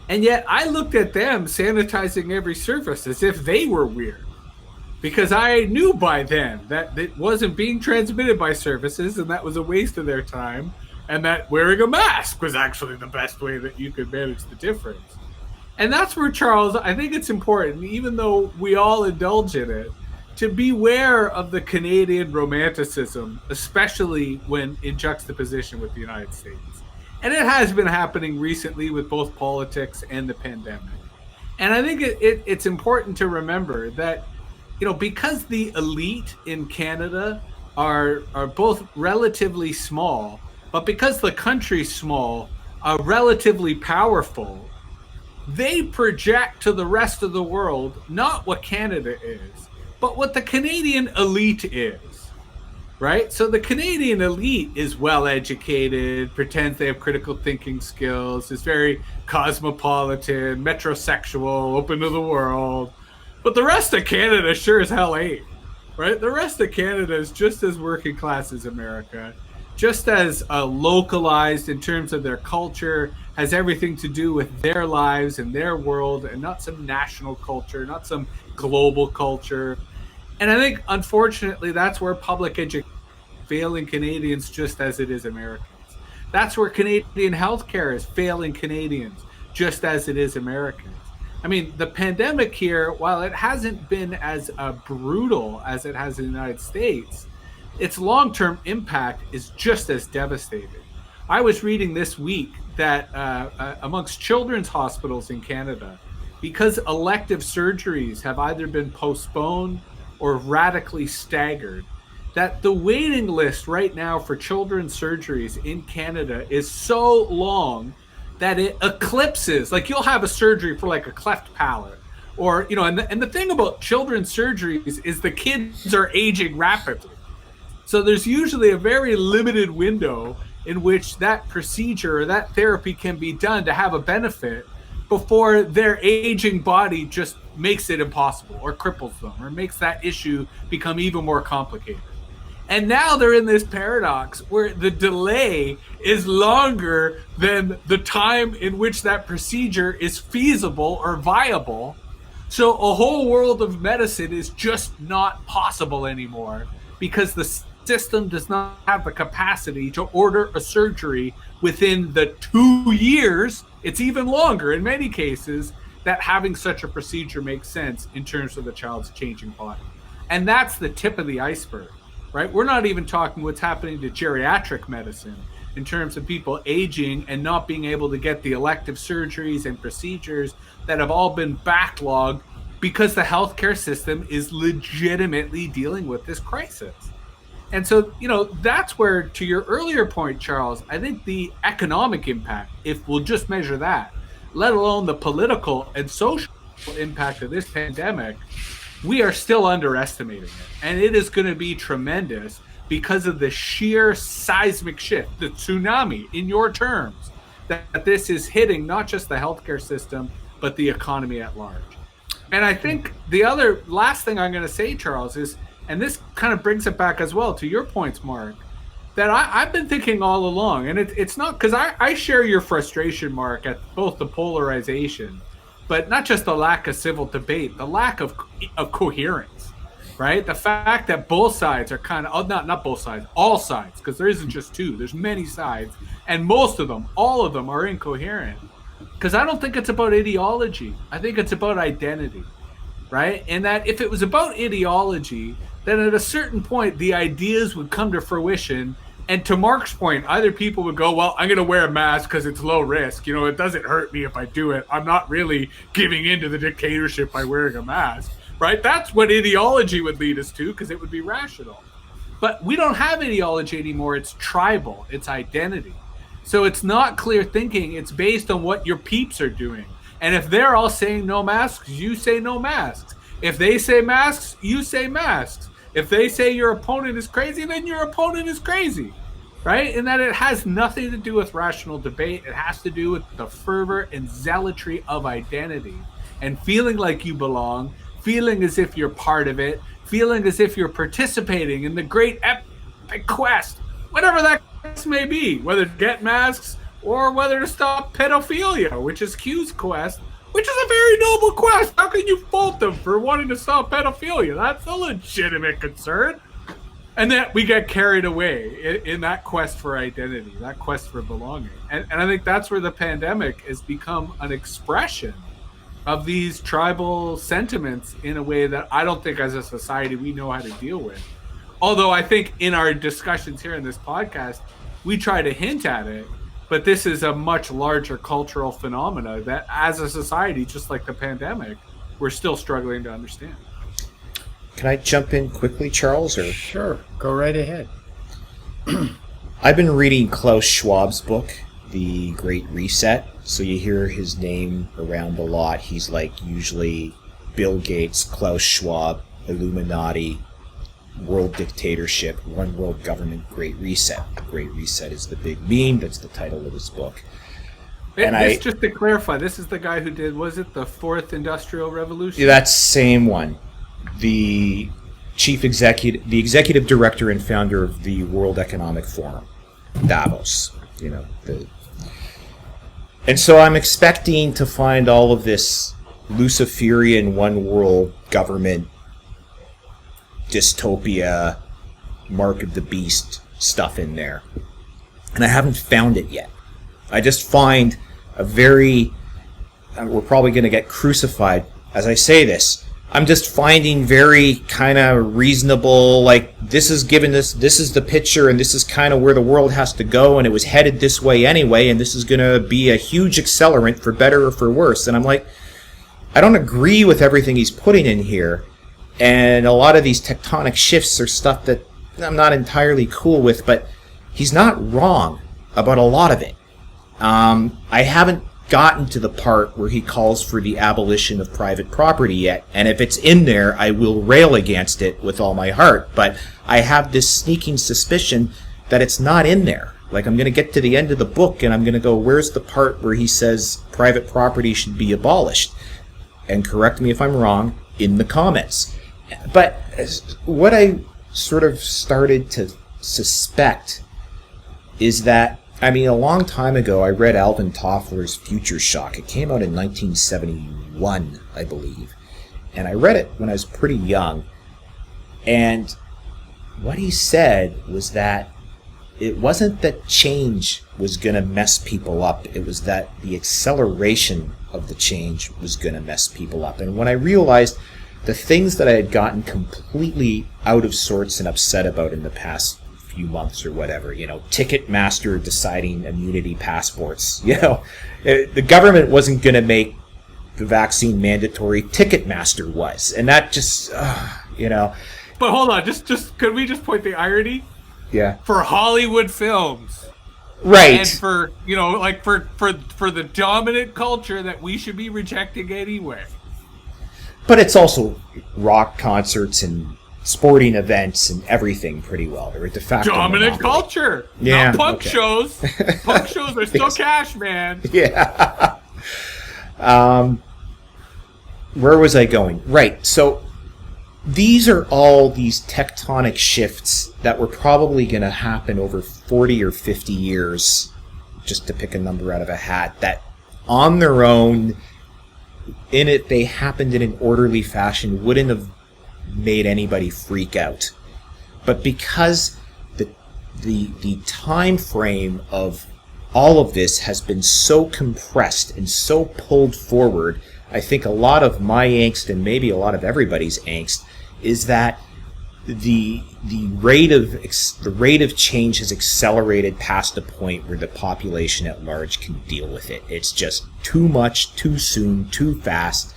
And yet I looked at them sanitizing every surface as if they were weird. Because I knew by then that it wasn't being transmitted by surfaces and that was a waste of their time. And that wearing a mask was actually the best way that you could manage the difference. And that's where, Charles, I think it's important, even though we all indulge in it, to beware of the Canadian romanticism, especially when in juxtaposition with the United States. And it has been happening recently with both politics and the pandemic. And I think it's important to remember that, because the elite in Canada are both relatively small, but because the country's small, are relatively powerful, they project to the rest of the world not what Canada is, but what the Canadian elite is. Right? So the Canadian elite is well-educated, pretends they have critical thinking skills, is very cosmopolitan, metrosexual, open to the world. But the rest of Canada sure as hell ain't. Right? The rest of Canada is just as working class as America, just as localized in terms of their culture, has everything to do with their lives and their world, and not some national culture, not some global culture. And I think, unfortunately, that's where public education is failing Canadians just as it is Americans. That's where Canadian healthcare is failing Canadians just as it is Americans. I mean, the pandemic here, while it hasn't been as brutal as it has in the United States, its long-term impact is just as devastating. I was reading this week that amongst children's hospitals in Canada, because elective surgeries have either been postponed or radically staggered, that the waiting list right now for children's surgeries in Canada is so long that it eclipses, like you'll have a surgery for like a cleft palate, or, you know, and the thing about children's surgeries is the kids are aging rapidly. So there's usually a very limited window in which that procedure or that therapy can be done to have a benefit before their aging body just makes it impossible or cripples them or makes that issue become even more complicated. And now they're in this paradox where the delay is longer than the time in which that procedure is feasible or viable. So a whole world of medicine is just not possible anymore because the system does not have the capacity to order a surgery within the 2 years. It's even longer in many cases that having such a procedure makes sense in terms of the child's changing body. And that's the tip of the iceberg, right? We're not even talking what's happening to geriatric medicine in terms of people aging and not being able to get the elective surgeries and procedures that have all been backlogged because the healthcare system is legitimately dealing with this crisis. And so, you know, that's where, to your earlier point, Charles, I think the economic impact, if we'll just measure that, let alone the political and social impact of this pandemic, we are still underestimating it. And it is going to be tremendous because of the sheer seismic shift, the tsunami, in your terms, that this is hitting not just the healthcare system, but the economy at large. And I think the other last thing I'm going to say, Charles, is, and this kind of brings it back as well to your points, Mark, that I've been thinking all along, and it's not because I share your frustration, Mark, at both the polarization, but not just the lack of civil debate, the lack of coherence, right? The fact that both sides are kind of, not both sides, all sides, because there isn't just two, there's many sides, and most of them, all of them are incoherent. Because I don't think it's about ideology. I think it's about identity, right? And that if it was about ideology, then at a certain point, the ideas would come to fruition. And to Mark's point, either people would go, well, I'm going to wear a mask because it's low risk. You know, it doesn't hurt me if I do it. I'm not really giving in to the dictatorship by wearing a mask, right? That's what ideology would lead us to because it would be rational. But we don't have ideology anymore. It's tribal. It's identity. So it's not clear thinking. It's based on what your peeps are doing. And if they're all saying no masks, you say no masks. If they say masks, you say masks. If they say your opponent is crazy, then your opponent is crazy, right? And that it has nothing to do with rational debate. It has to do with the fervor and zealotry of identity and feeling like you belong, feeling as if you're part of it, feeling as if you're participating in the great epic quest, whatever that quest may be, whether to get masks or whether to stop pedophilia, which is Q's quest, which is a very noble quest. How can you fault them for wanting to stop pedophilia? That's a legitimate concern. And that we get carried away in that quest for identity, that quest for belonging. And I think that's where the pandemic has become an expression of these tribal sentiments in a way that I don't think as a society we know how to deal with. Although I think in our discussions here in this podcast, we try to hint at it. But this is a much larger cultural phenomena that as a society, just like the pandemic, we're still struggling to understand. Can I jump in quickly, Charles? Or Sure, go right ahead. I've been reading Klaus Schwab's book, The Great Reset. So you hear his name around a lot. He's like usually Bill Gates, Klaus Schwab, Illuminati, world dictatorship, one world government, Great Reset. The Great Reset is the big meme. That's the title of his book. Just to clarify, this is the guy who did, was it the Fourth Industrial Revolution? Yeah, that's same one. The executive director and founder of the World Economic Forum, Davos. And so I'm expecting to find all of this Luciferian one world government dystopia, mark of the beast stuff in there. And I haven't found it yet. I just find we're probably going to get crucified as I say this. I'm just finding very kind of reasonable, like, this is the picture, and this is kind of where the world has to go, and it was headed this way anyway, and this is going to be a huge accelerant for better or for worse. And I'm like, I don't agree with everything he's putting in here, and a lot of these tectonic shifts are stuff that I'm not entirely cool with, but he's not wrong about a lot of it. I haven't gotten to the part where he calls for the abolition of private property yet, and if it's in there, I will rail against it with all my heart, but I have this sneaking suspicion that it's not in there. Like, I'm going to get to the end of the book and I'm going to go, where's the part where he says private property should be abolished? And correct me if I'm wrong in the comments. But what I sort of started to suspect is that, I mean, a long time ago, I read Alvin Toffler's Future Shock. It came out in 1971, I believe. And I read it when I was pretty young. And what he said was that it wasn't that change was going to mess people up. It was that the acceleration of the change was going to mess people up. And when I realized the things that I had gotten completely out of sorts and upset about in the past few months or whatever, Ticketmaster deciding immunity passports, the government wasn't going to make the vaccine mandatory. Ticketmaster was, and that just, But hold on, just could we just point the irony? Yeah. For Hollywood films, right? And for for the dominant culture that we should be rejecting anyway. But it's also rock concerts and sporting events and everything pretty well. They're a de facto dominant monopoly. Culture. Yeah. Not punk shows. Punk shows are still Yes. cash, man. Yeah. Where was I going? Right. So these are all these tectonic shifts that were probably going to happen over 40 or 50 years, just to pick a number out of a hat, that on their own, they happened in an orderly fashion, wouldn't have made anybody freak out. But because the time frame of all of this has been so compressed and so pulled forward, I think a lot of my angst, and maybe a lot of everybody's angst, is that the rate of change has accelerated past a point where the population at large can deal with it. It's just too much, too soon, too fast.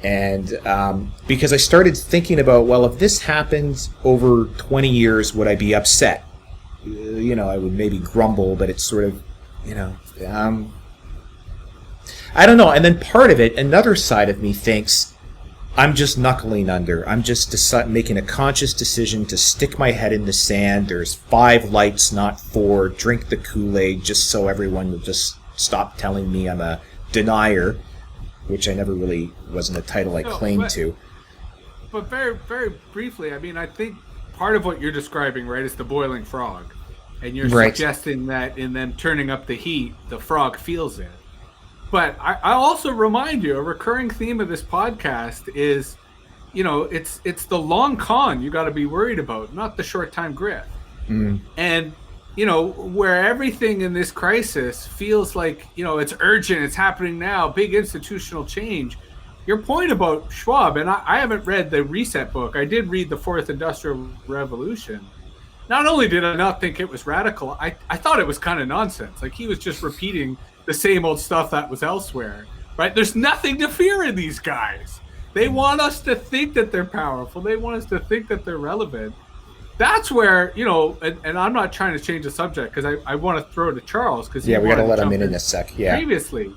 And because I started thinking about, well, if this happened over 20 years, would I be upset? I would maybe grumble, but it's sort of, I don't know. And then part of it, another side of me thinks, I'm just knuckling under. I'm just making a conscious decision to stick my head in the sand. There's 5 lights, not 4. Drink the Kool-Aid, just so everyone will just stop telling me I'm a denier, which I never really wasn't a title I claimed to. But very, very briefly, I mean, I think part of what you're describing, right, is the boiling frog. And you're suggesting that in them turning up the heat, the frog feels it. But I also remind you, a recurring theme of this podcast is, it's the long con you got to be worried about, not the short time grit. Mm. And, where everything in this crisis feels like, it's urgent, it's happening now, big institutional change. Your point about Schwab, and I haven't read the Reset book. I did read the Fourth Industrial Revolution. Not only did I not think it was radical, I thought it was kind of nonsense. Like, he was just repeating the same old stuff that was elsewhere, right? There's nothing to fear in these guys. They want us to think that they're powerful. They want us to think that they're relevant. That's where, and I'm not trying to change the subject because I want to throw to Charles. Because we got to let him in a sec. Yeah. Previously,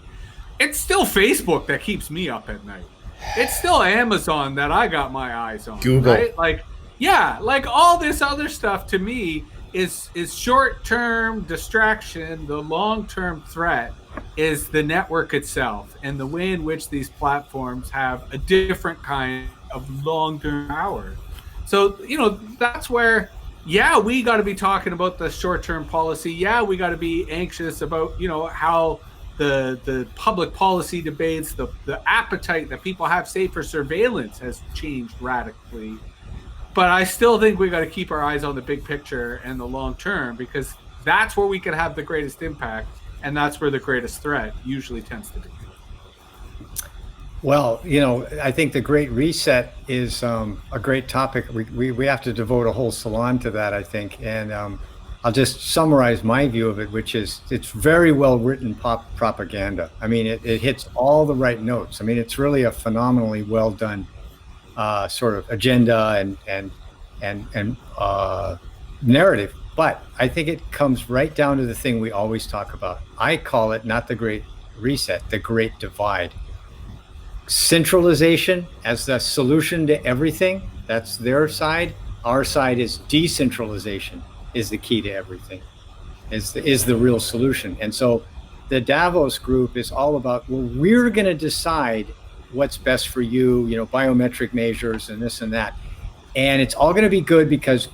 it's still Facebook that keeps me up at night. it's still Amazon that I got my eyes on. Google. Right? Like, yeah, like all this other stuff to me is short-term distraction. The long-term threat is the network itself and the way in which these platforms have a different kind of long-term power. So, that's where, yeah, we got to be talking about the short-term policy. Yeah, we got to be anxious about, how the public policy debates, the appetite that people have, say, for surveillance has changed radically. But I still think we got to keep our eyes on the big picture and the long term, because that's where we can have the greatest impact, and that's where the greatest threat usually tends to be. Well, I think the Great Reset is a great topic. We have to devote a whole salon to that, I think. And I'll just summarize my view of it, which is it's very well written propaganda. I mean, it hits all the right notes. I mean, it's really a phenomenally well done sort of agenda and narrative. But I think it comes right down to the thing we always talk about. I call it not the Great Reset, the Great Divide. Centralization as the solution to everything. That's their side. Our side is decentralization is the key to everything, is the real solution. And so the Davos group is all about, well, we're going to decide what's best for you, biometric measures and this and that. And it's all going to be good because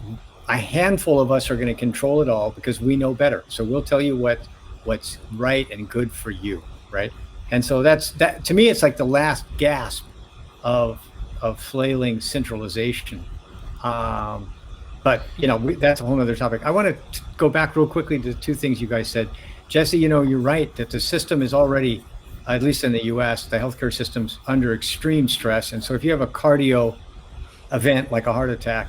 a handful of us are going to control it all because we know better. So we'll tell you what's right and good for you, right? And so that to me, it's like the last gasp of flailing centralization. But that's a whole other topic. I want to go back real quickly to two things you guys said. Jesse, you're right that the system is already, at least in the US, the healthcare system's under extreme stress. And so if you have a cardio event like a heart attack,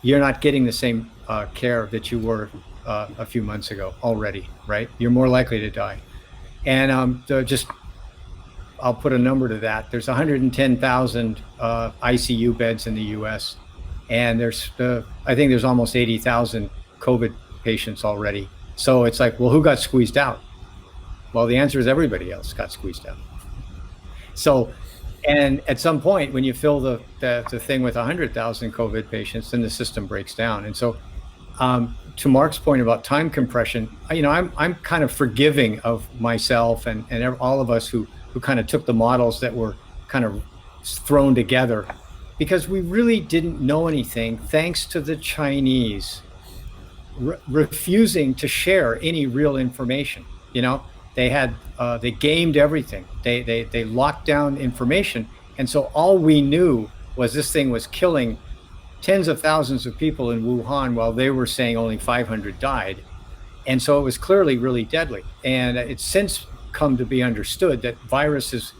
you're not getting the same care that you were a few months ago already, right? You're more likely to die. And I'll put a number to that. There's 110,000 ICU beds in the US. And I think there's almost 80,000 COVID patients already. So it's like, well, who got squeezed out? Well, the answer is everybody else got squeezed out. So, and at some point when you fill the thing with 100,000 COVID patients, then the system breaks down. And so, to Mark's point about time compression, I'm kind of forgiving of myself and all of us who kind of took the models that were kind of thrown together, because we really didn't know anything thanks to the Chinese refusing to share any real information. They gamed everything. They locked down information. And so all we knew was this thing was killing tens of thousands of people in Wuhan while they were saying only 500 died. And so it was clearly really deadly. And it's since come to be understood that viruses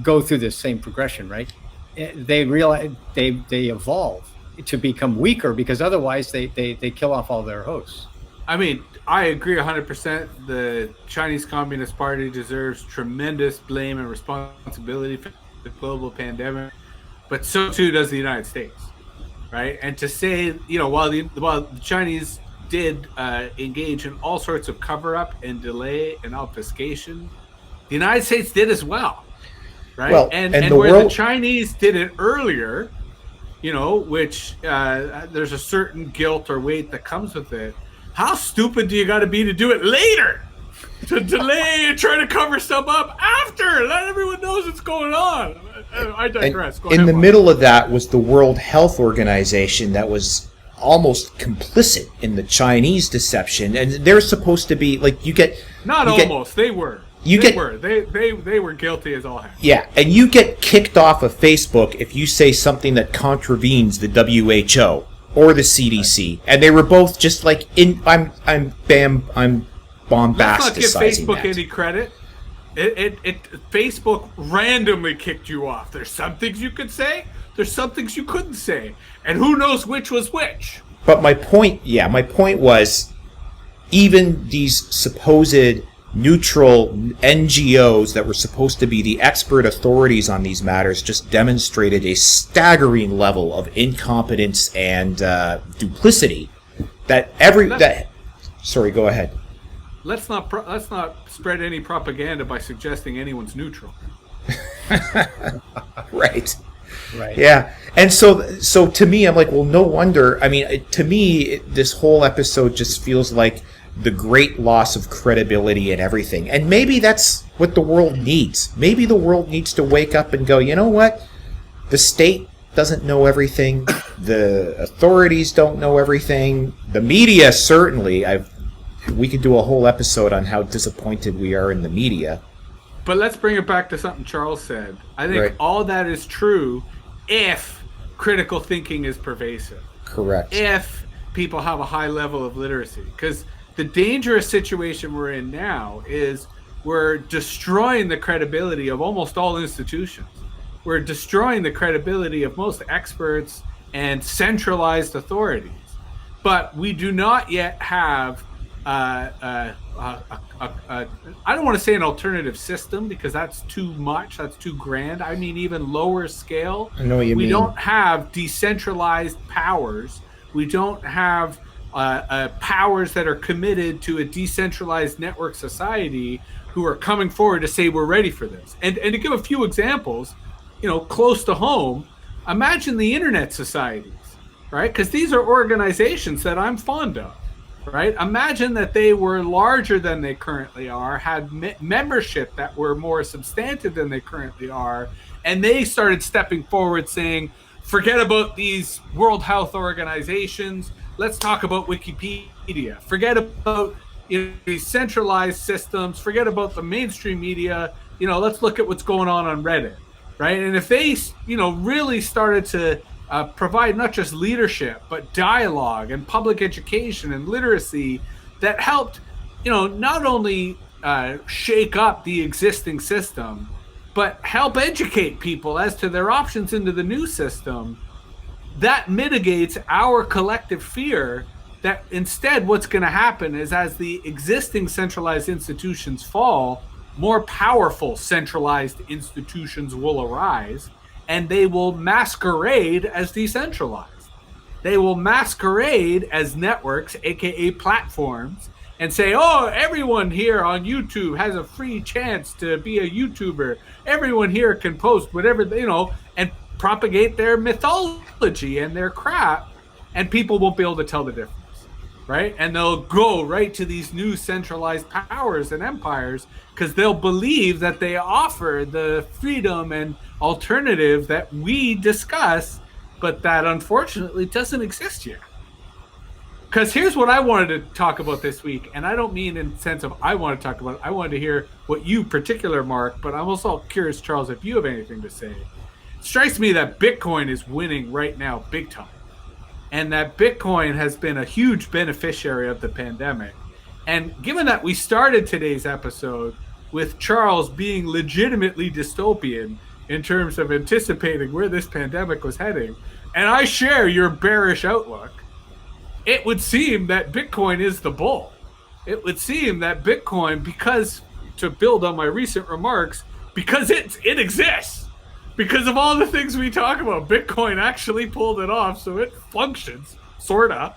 go through this same progression, right? They realize they evolve to become weaker because otherwise they kill off all their hosts. I mean, I agree 100%. The Chinese Communist Party deserves tremendous blame and responsibility for the global pandemic, but so too does the United States, right? And to say, while the Chinese did engage in all sorts of cover-up and delay and obfuscation, the United States did as well, right? Well, and where the Chinese did it earlier, which there's a certain guilt or weight that comes with it. How stupid do you got to be to do it later? To delay and try to cover stuff up after? Let everyone knows what's going on. I digress. Go ahead, in the Mark. middle of that was the World Health Organization that was almost complicit in the Chinese deception. And they're supposed to be, like, they were. They were guilty as all hell. Yeah, and you get kicked off of Facebook if you say something that contravenes the WHO or the CDC, and they were both just like I'm bombasticizing Let's not give Facebook that. any credit. Facebook randomly kicked you off. There's some things you could say. There's some things you couldn't say, and who knows which was which. But my point was, even these supposed neutral NGOs that were supposed to be the expert authorities on these matters just demonstrated a staggering level of incompetence and duplicity. Sorry, go ahead. Let's not spread any propaganda by suggesting anyone's neutral. Right. Right. Yeah. And so to me, I'm like, well, no wonder. I mean, to me, this whole episode just feels like the great loss of credibility and everything. And maybe that's what the world needs. Maybe the world needs to wake up and go, you know what? The state doesn't know everything. The authorities don't know everything. The media, certainly. We could do a whole episode on how disappointed we are in the media. But let's bring it back to something Charles said. I think all that is true if critical thinking is pervasive. Correct. If people have a high level of literacy. Because the dangerous situation we're in now is we're destroying the credibility of almost all institutions. We're destroying the credibility of most experts and centralized authorities. But we do not yet have I don't want to say an alternative system because that's too much, that's too grand. I mean, even lower scale. I know what you mean. We don't have decentralized powers. We don't have powers that are committed to a decentralized network society who are coming forward to say we're ready for this. And to give a few examples, close to home, imagine the internet societies, right? Because these are organizations that I'm fond of. Right? Imagine that they were larger than they currently are, had membership that were more substantive than they currently are, and they started stepping forward saying, forget about these World Health Organizations, let's talk about Wikipedia. Forget about these centralized systems, forget about the mainstream media, let's look at what's going on Reddit. Right? And if they, really started to provide not just leadership, but dialogue and public education and literacy that helped, not only shake up the existing system, but help educate people as to their options into the new system, that mitigates our collective fear that instead what's going to happen is as the existing centralized institutions fall, more powerful centralized institutions will arise. And they will masquerade as decentralized. They will masquerade as networks, aka platforms, and say, oh, everyone here on YouTube has a free chance to be a YouTuber. Everyone here can post whatever, and propagate their mythology and their crap, and people won't be able to tell the difference. Right? And they'll go right to these new centralized powers and empires because they'll believe that they offer the freedom and alternative that we discuss, but that unfortunately doesn't exist yet. Because here's what I wanted to talk about this week, and I don't mean in the sense of I want to talk about it. I wanted to hear what you particular, Mark, but I'm also curious, Charles, if you have anything to say. It strikes me that Bitcoin is winning right now big time. And that Bitcoin has been a huge beneficiary of the pandemic. And given that we started today's episode with Charles being legitimately dystopian in terms of anticipating where this pandemic was heading, and I share your bearish outlook, it would seem that Bitcoin is the bull. It would seem that Bitcoin, because, to build on my recent remarks, because it exists. Because of all the things we talk about, Bitcoin actually pulled it off, so it functions, sorta.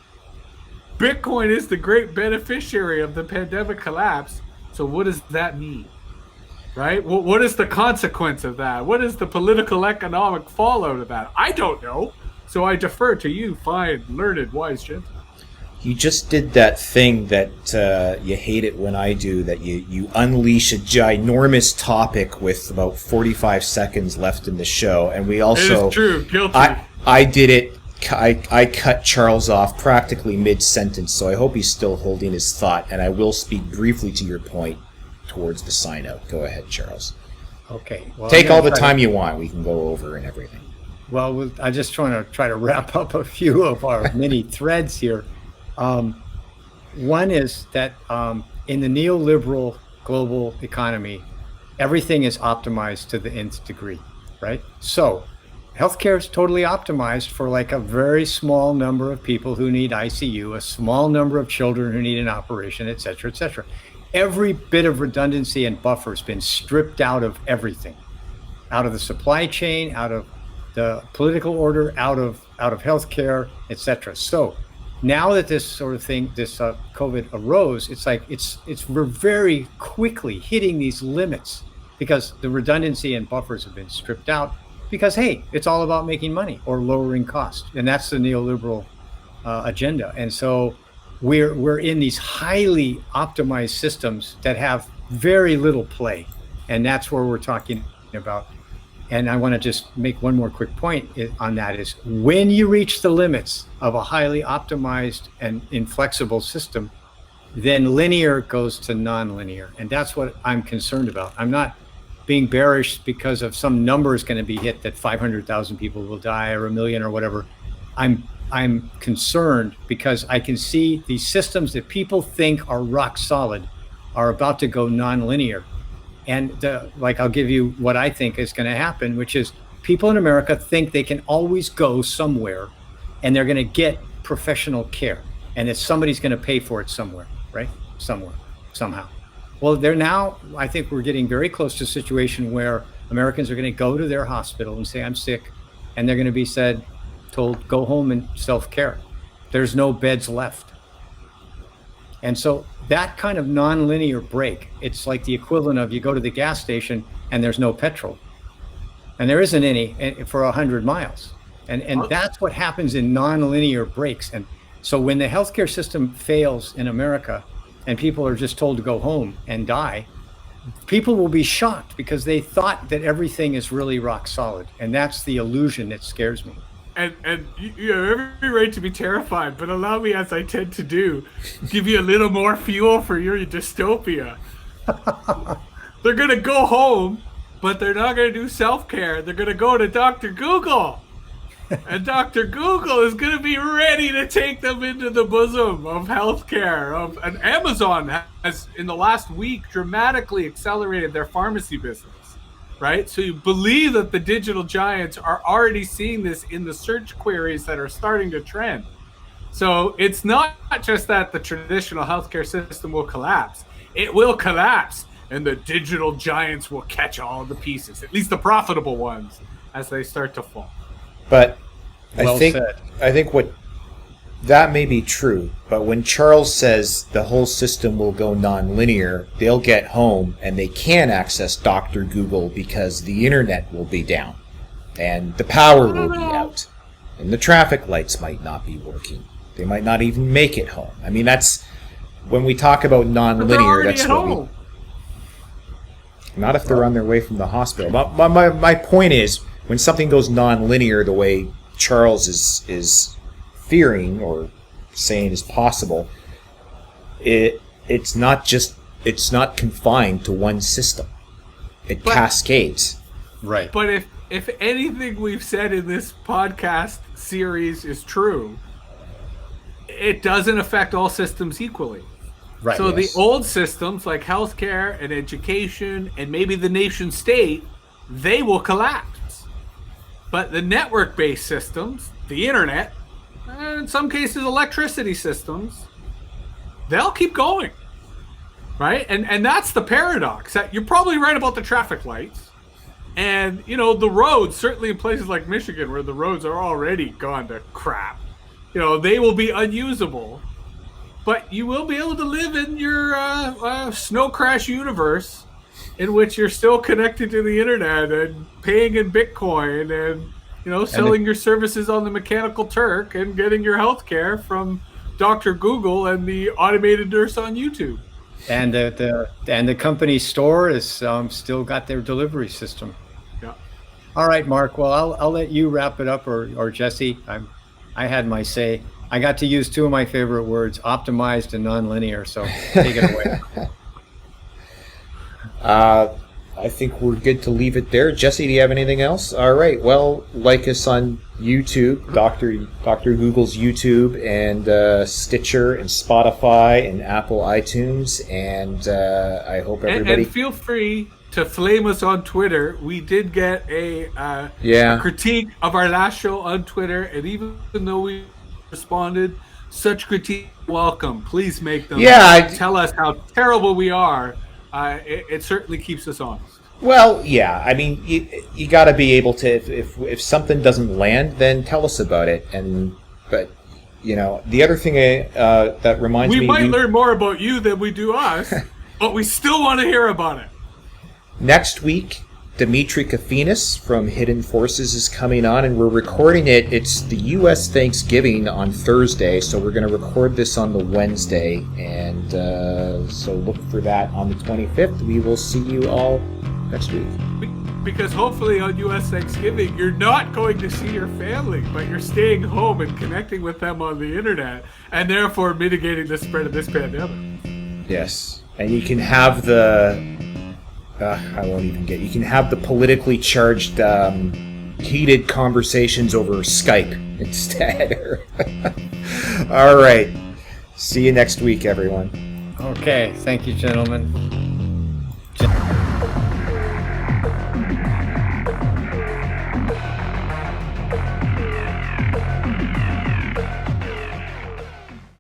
Bitcoin is the great beneficiary of the pandemic collapse, so what does that mean? Right? What is the consequence of that? What is the political economic fallout of that? I don't know, so I defer to you, fine, learned, wise gentlemen. You just did that thing that you hate it when I do, that you unleash a ginormous topic with about 45 seconds left in the show. And we also... It is true, guilty. I did it. I cut Charles off practically mid-sentence, so I hope he's still holding his thought. And I will speak briefly to your point towards the sign-out. Go ahead, Charles. Okay. Well, take all the time you want. We can go over and everything. Well, I just try to wrap up a few of our mini threads here. One is that in the neoliberal global economy, everything is optimized to the nth degree, right? So healthcare is totally optimized for like a very small number of people who need ICU, a small number of children who need an operation, et cetera, et cetera. Every bit of redundancy and buffer has been stripped out of everything, out of the supply chain, out of the political order, out of healthcare, et cetera. So now that this sort of thing, this COVID arose, it's like we're very quickly hitting these limits because the redundancy and buffers have been stripped out because, hey, it's all about making money or lowering costs. And that's the neoliberal agenda. And so we're in these highly optimized systems that have very little play. And that's where we're talking about. And I want to just make one more quick point on that is when you reach the limits of a highly optimized and inflexible system, then linear goes to nonlinear. And that's what I'm concerned about. I'm not being bearish because of some number is going to be hit that 500,000 people will die or 1 million or whatever. I'm concerned because I can see these systems that people think are rock solid are about to go nonlinear. And I'll give you what I think is going to happen, which is people in America think they can always go somewhere and they're going to get professional care and that somebody's going to pay for it somewhere, right? Somewhere, somehow. Well, I think we're getting very close to a situation where Americans are going to go to their hospital and say, I'm sick. And they're going to be told, go home and self-care. There's no beds left. And so that kind of nonlinear break, it's like the equivalent of you go to the gas station and there's no petrol. And there isn't any for 100 miles. And that's what happens in nonlinear breaks. And so when the healthcare system fails in America and people are just told to go home and die, people will be shocked because they thought that everything is really rock solid. And that's the illusion that scares me. And you have every right to be terrified, but allow me, as I tend to do, give you a little more fuel for your dystopia. They're going to go home, but they're not going to do self-care. They're going to go to Dr. Google. And Dr. Google is going to be ready to take them into the bosom of healthcare. And Amazon has, in the last week, dramatically accelerated their pharmacy business. Right? So you believe that the digital giants are already seeing this in the search queries that are starting to trend. So it's not just that the traditional healthcare system will collapse. It will collapse, and the digital giants will catch all the pieces, at least the profitable ones, as they start to fall. But Well I said. think what that may be true, but when Charles says the whole system will go non-linear, they'll get home and they can't access Dr. Google because the internet will be down and the power will be out and the traffic lights might not be working. They might not even make it home. I mean, that's when we talk about non-linear, that's what not if they're on their way from the hospital. My point is, when something goes non-linear the way Charles is fearing or saying is possible, it's not confined to one system. It cascades. Right. But if anything we've said in this podcast series is true, it doesn't affect all systems equally. Right. So Yes. the old systems like healthcare and education and maybe the nation state, they will collapse. But the network-based systems, the internet, and in some cases electricity systems, they'll keep going, right? And that's the paradox. That you're probably right about the traffic lights, and the roads, certainly in places like Michigan where the roads are already gone to crap, they will be unusable, but you will be able to live in your snow crash universe in which you're still connected to the internet and paying in Bitcoin and selling your services on the Mechanical Turk and getting your health care from Dr. Google and the automated nurse on YouTube. And the company store is still got their delivery system. Yeah. All right, Mark. Well, I'll let you wrap it up, or Jesse. I had my say. I got to use two of my favorite words: optimized and nonlinear. So take it away. I think we're good to leave it there. Jesse, do you have anything else? All right. Well, like us on YouTube, Dr. Google's YouTube, and Stitcher, and Spotify, and Apple iTunes, and I hope everybody... And feel free to flame us on Twitter. We did get a critique of our last show on Twitter, and even though we responded, such critique welcome. Please make them tell us how terrible we are. It certainly keeps us honest. Well, yeah. I mean, you got to be able to. If something doesn't land, then tell us about it. But the other thing that reminds me, we might learn more about you than we do us, but we still want to hear about it. Next week, Dimitri Kafinas from Hidden Forces is coming on, and we're recording it. It's the U.S. Thanksgiving on Thursday, so we're going to record this on the Wednesday, and so look for that on the 25th. We will see you all next week. Because hopefully on U.S. Thanksgiving, you're not going to see your family, but you're staying home and connecting with them on the internet, and therefore mitigating the spread of this pandemic. Yes, and you can have the... I won't even get... You can have the politically charged, heated conversations over Skype instead. All right. See you next week, everyone. Okay. Thank you, gentlemen.